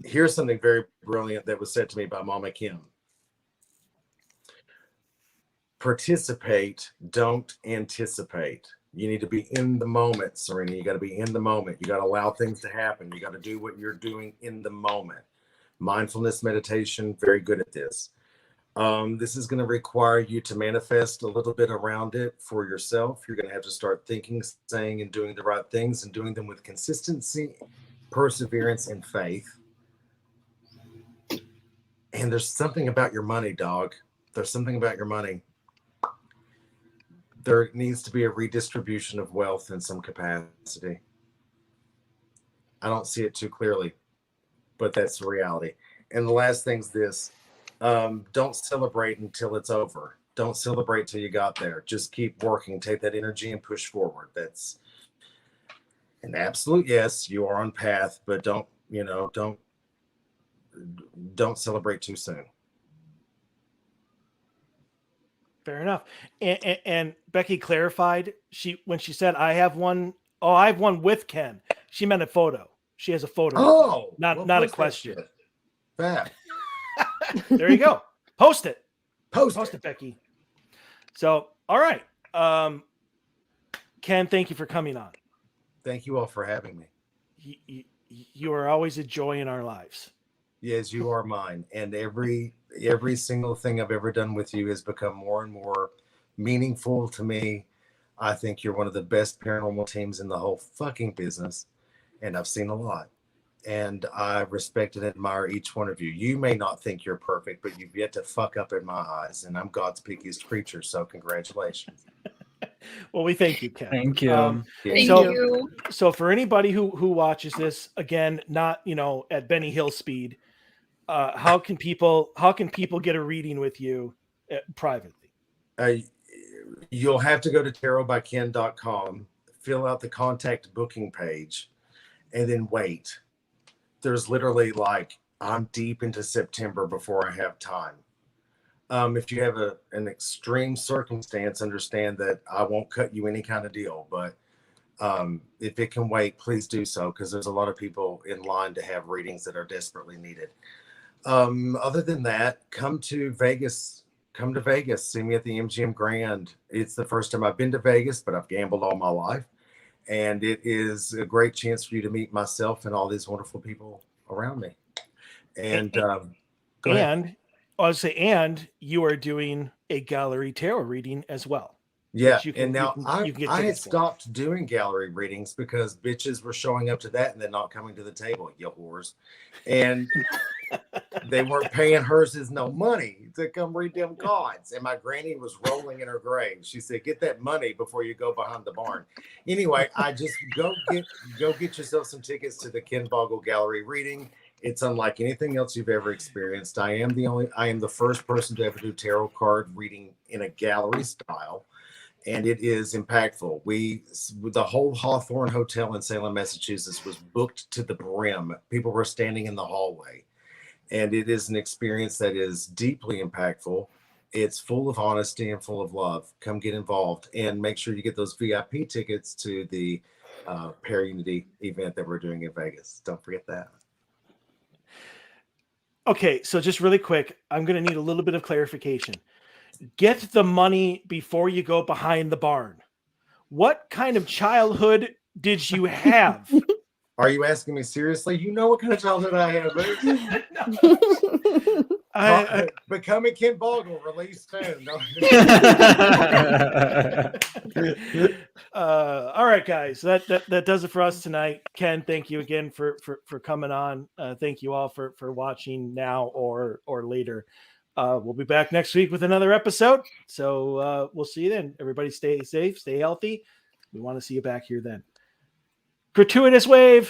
Here's something very brilliant that was said to me by Mama Kim. Participate, don't anticipate. You need to be in the moment, Serena. You got to be in the moment. You got to allow things to happen. You got to do what you're doing in the moment. Mindfulness meditation, very good at this. This is going to require you to manifest a little bit around it for yourself. You're going to have to start thinking, saying, and doing the right things and doing them with consistency, perseverance, and faith. And there's something about your money, dog. There's something about your money. There needs to be a redistribution of wealth in some capacity. I don't see it too clearly, but that's the reality. And the last thing's this. Don't celebrate until it's over. Don't celebrate till you got there. Just keep working. Take that energy and push forward. That's an absolute yes. You are on path, but don't celebrate too soon. Fair enough. And Becky clarified when she said, I have one with Ken. She meant a photo. She has a photo. Oh, not a question. Fab. There you go. Post it. Post it, Becky. So, all right. Ken, thank you for coming on. Thank you all for having me. You are always a joy in our lives. Yes, you are mine. And every single thing I've ever done with you has become more and more meaningful to me. I think you're one of the best paranormal teams in the whole fucking business. And I've seen a lot. And I respect and admire each one of you. You may not think you're perfect, but you've yet to fuck up in my eyes. And I'm God's pickiest creature. So congratulations. Well, we thank you, Ken. Thank you. Thank you. So for anybody who watches this, again, not at Benny Hill speed, how can people get a reading with you privately? You'll have to go to tarotbyken.com, fill out the contact booking page, and then wait. There's literally I'm deep into September before I have time. If you have an extreme circumstance, understand that I won't cut you any kind of deal. But if it can wait, please do so, because there's a lot of people in line to have readings that are desperately needed. Other than that, come to Vegas. Come to Vegas. See me at the MGM Grand. It's the first time I've been to Vegas, but I've gambled all my life. And it is a great chance for you to meet myself and all these wonderful people around me. And you are doing a gallery tarot reading as well. Yeah. I had stopped doing gallery readings because bitches were showing up to that and then not coming to the table, you whores. And they weren't paying hers no money to come read them cards. And my granny was rolling in her grave. She said, get that money before you go behind the barn. Anyway, I just go get yourself some tickets to the Ken Boggle gallery reading. It's unlike anything else you've ever experienced. I am the first person to ever do tarot card reading in a gallery style. And it is impactful. The whole Hawthorne Hotel in Salem, Massachusetts was booked to the brim. People were standing in the hallway. And it is an experience that is deeply impactful. It's full of honesty and full of love. Come get involved and make sure you get those VIP tickets to the Parunity event that we're doing in Vegas. Don't forget that. Okay, so just really quick, I'm going to need a little bit of clarification. Get the money before you go behind the barn. What kind of childhood did you have? Are you asking me seriously? You know what kind of childhood I have. Becoming Ken Boggle, released soon. All right, guys, that does it for us tonight. Ken, thank you again for coming on. Thank you all for watching now or later. We'll be back next week with another episode. So we'll see you then. Everybody stay safe, stay healthy. We want to see you back here then. Gratuitous wave.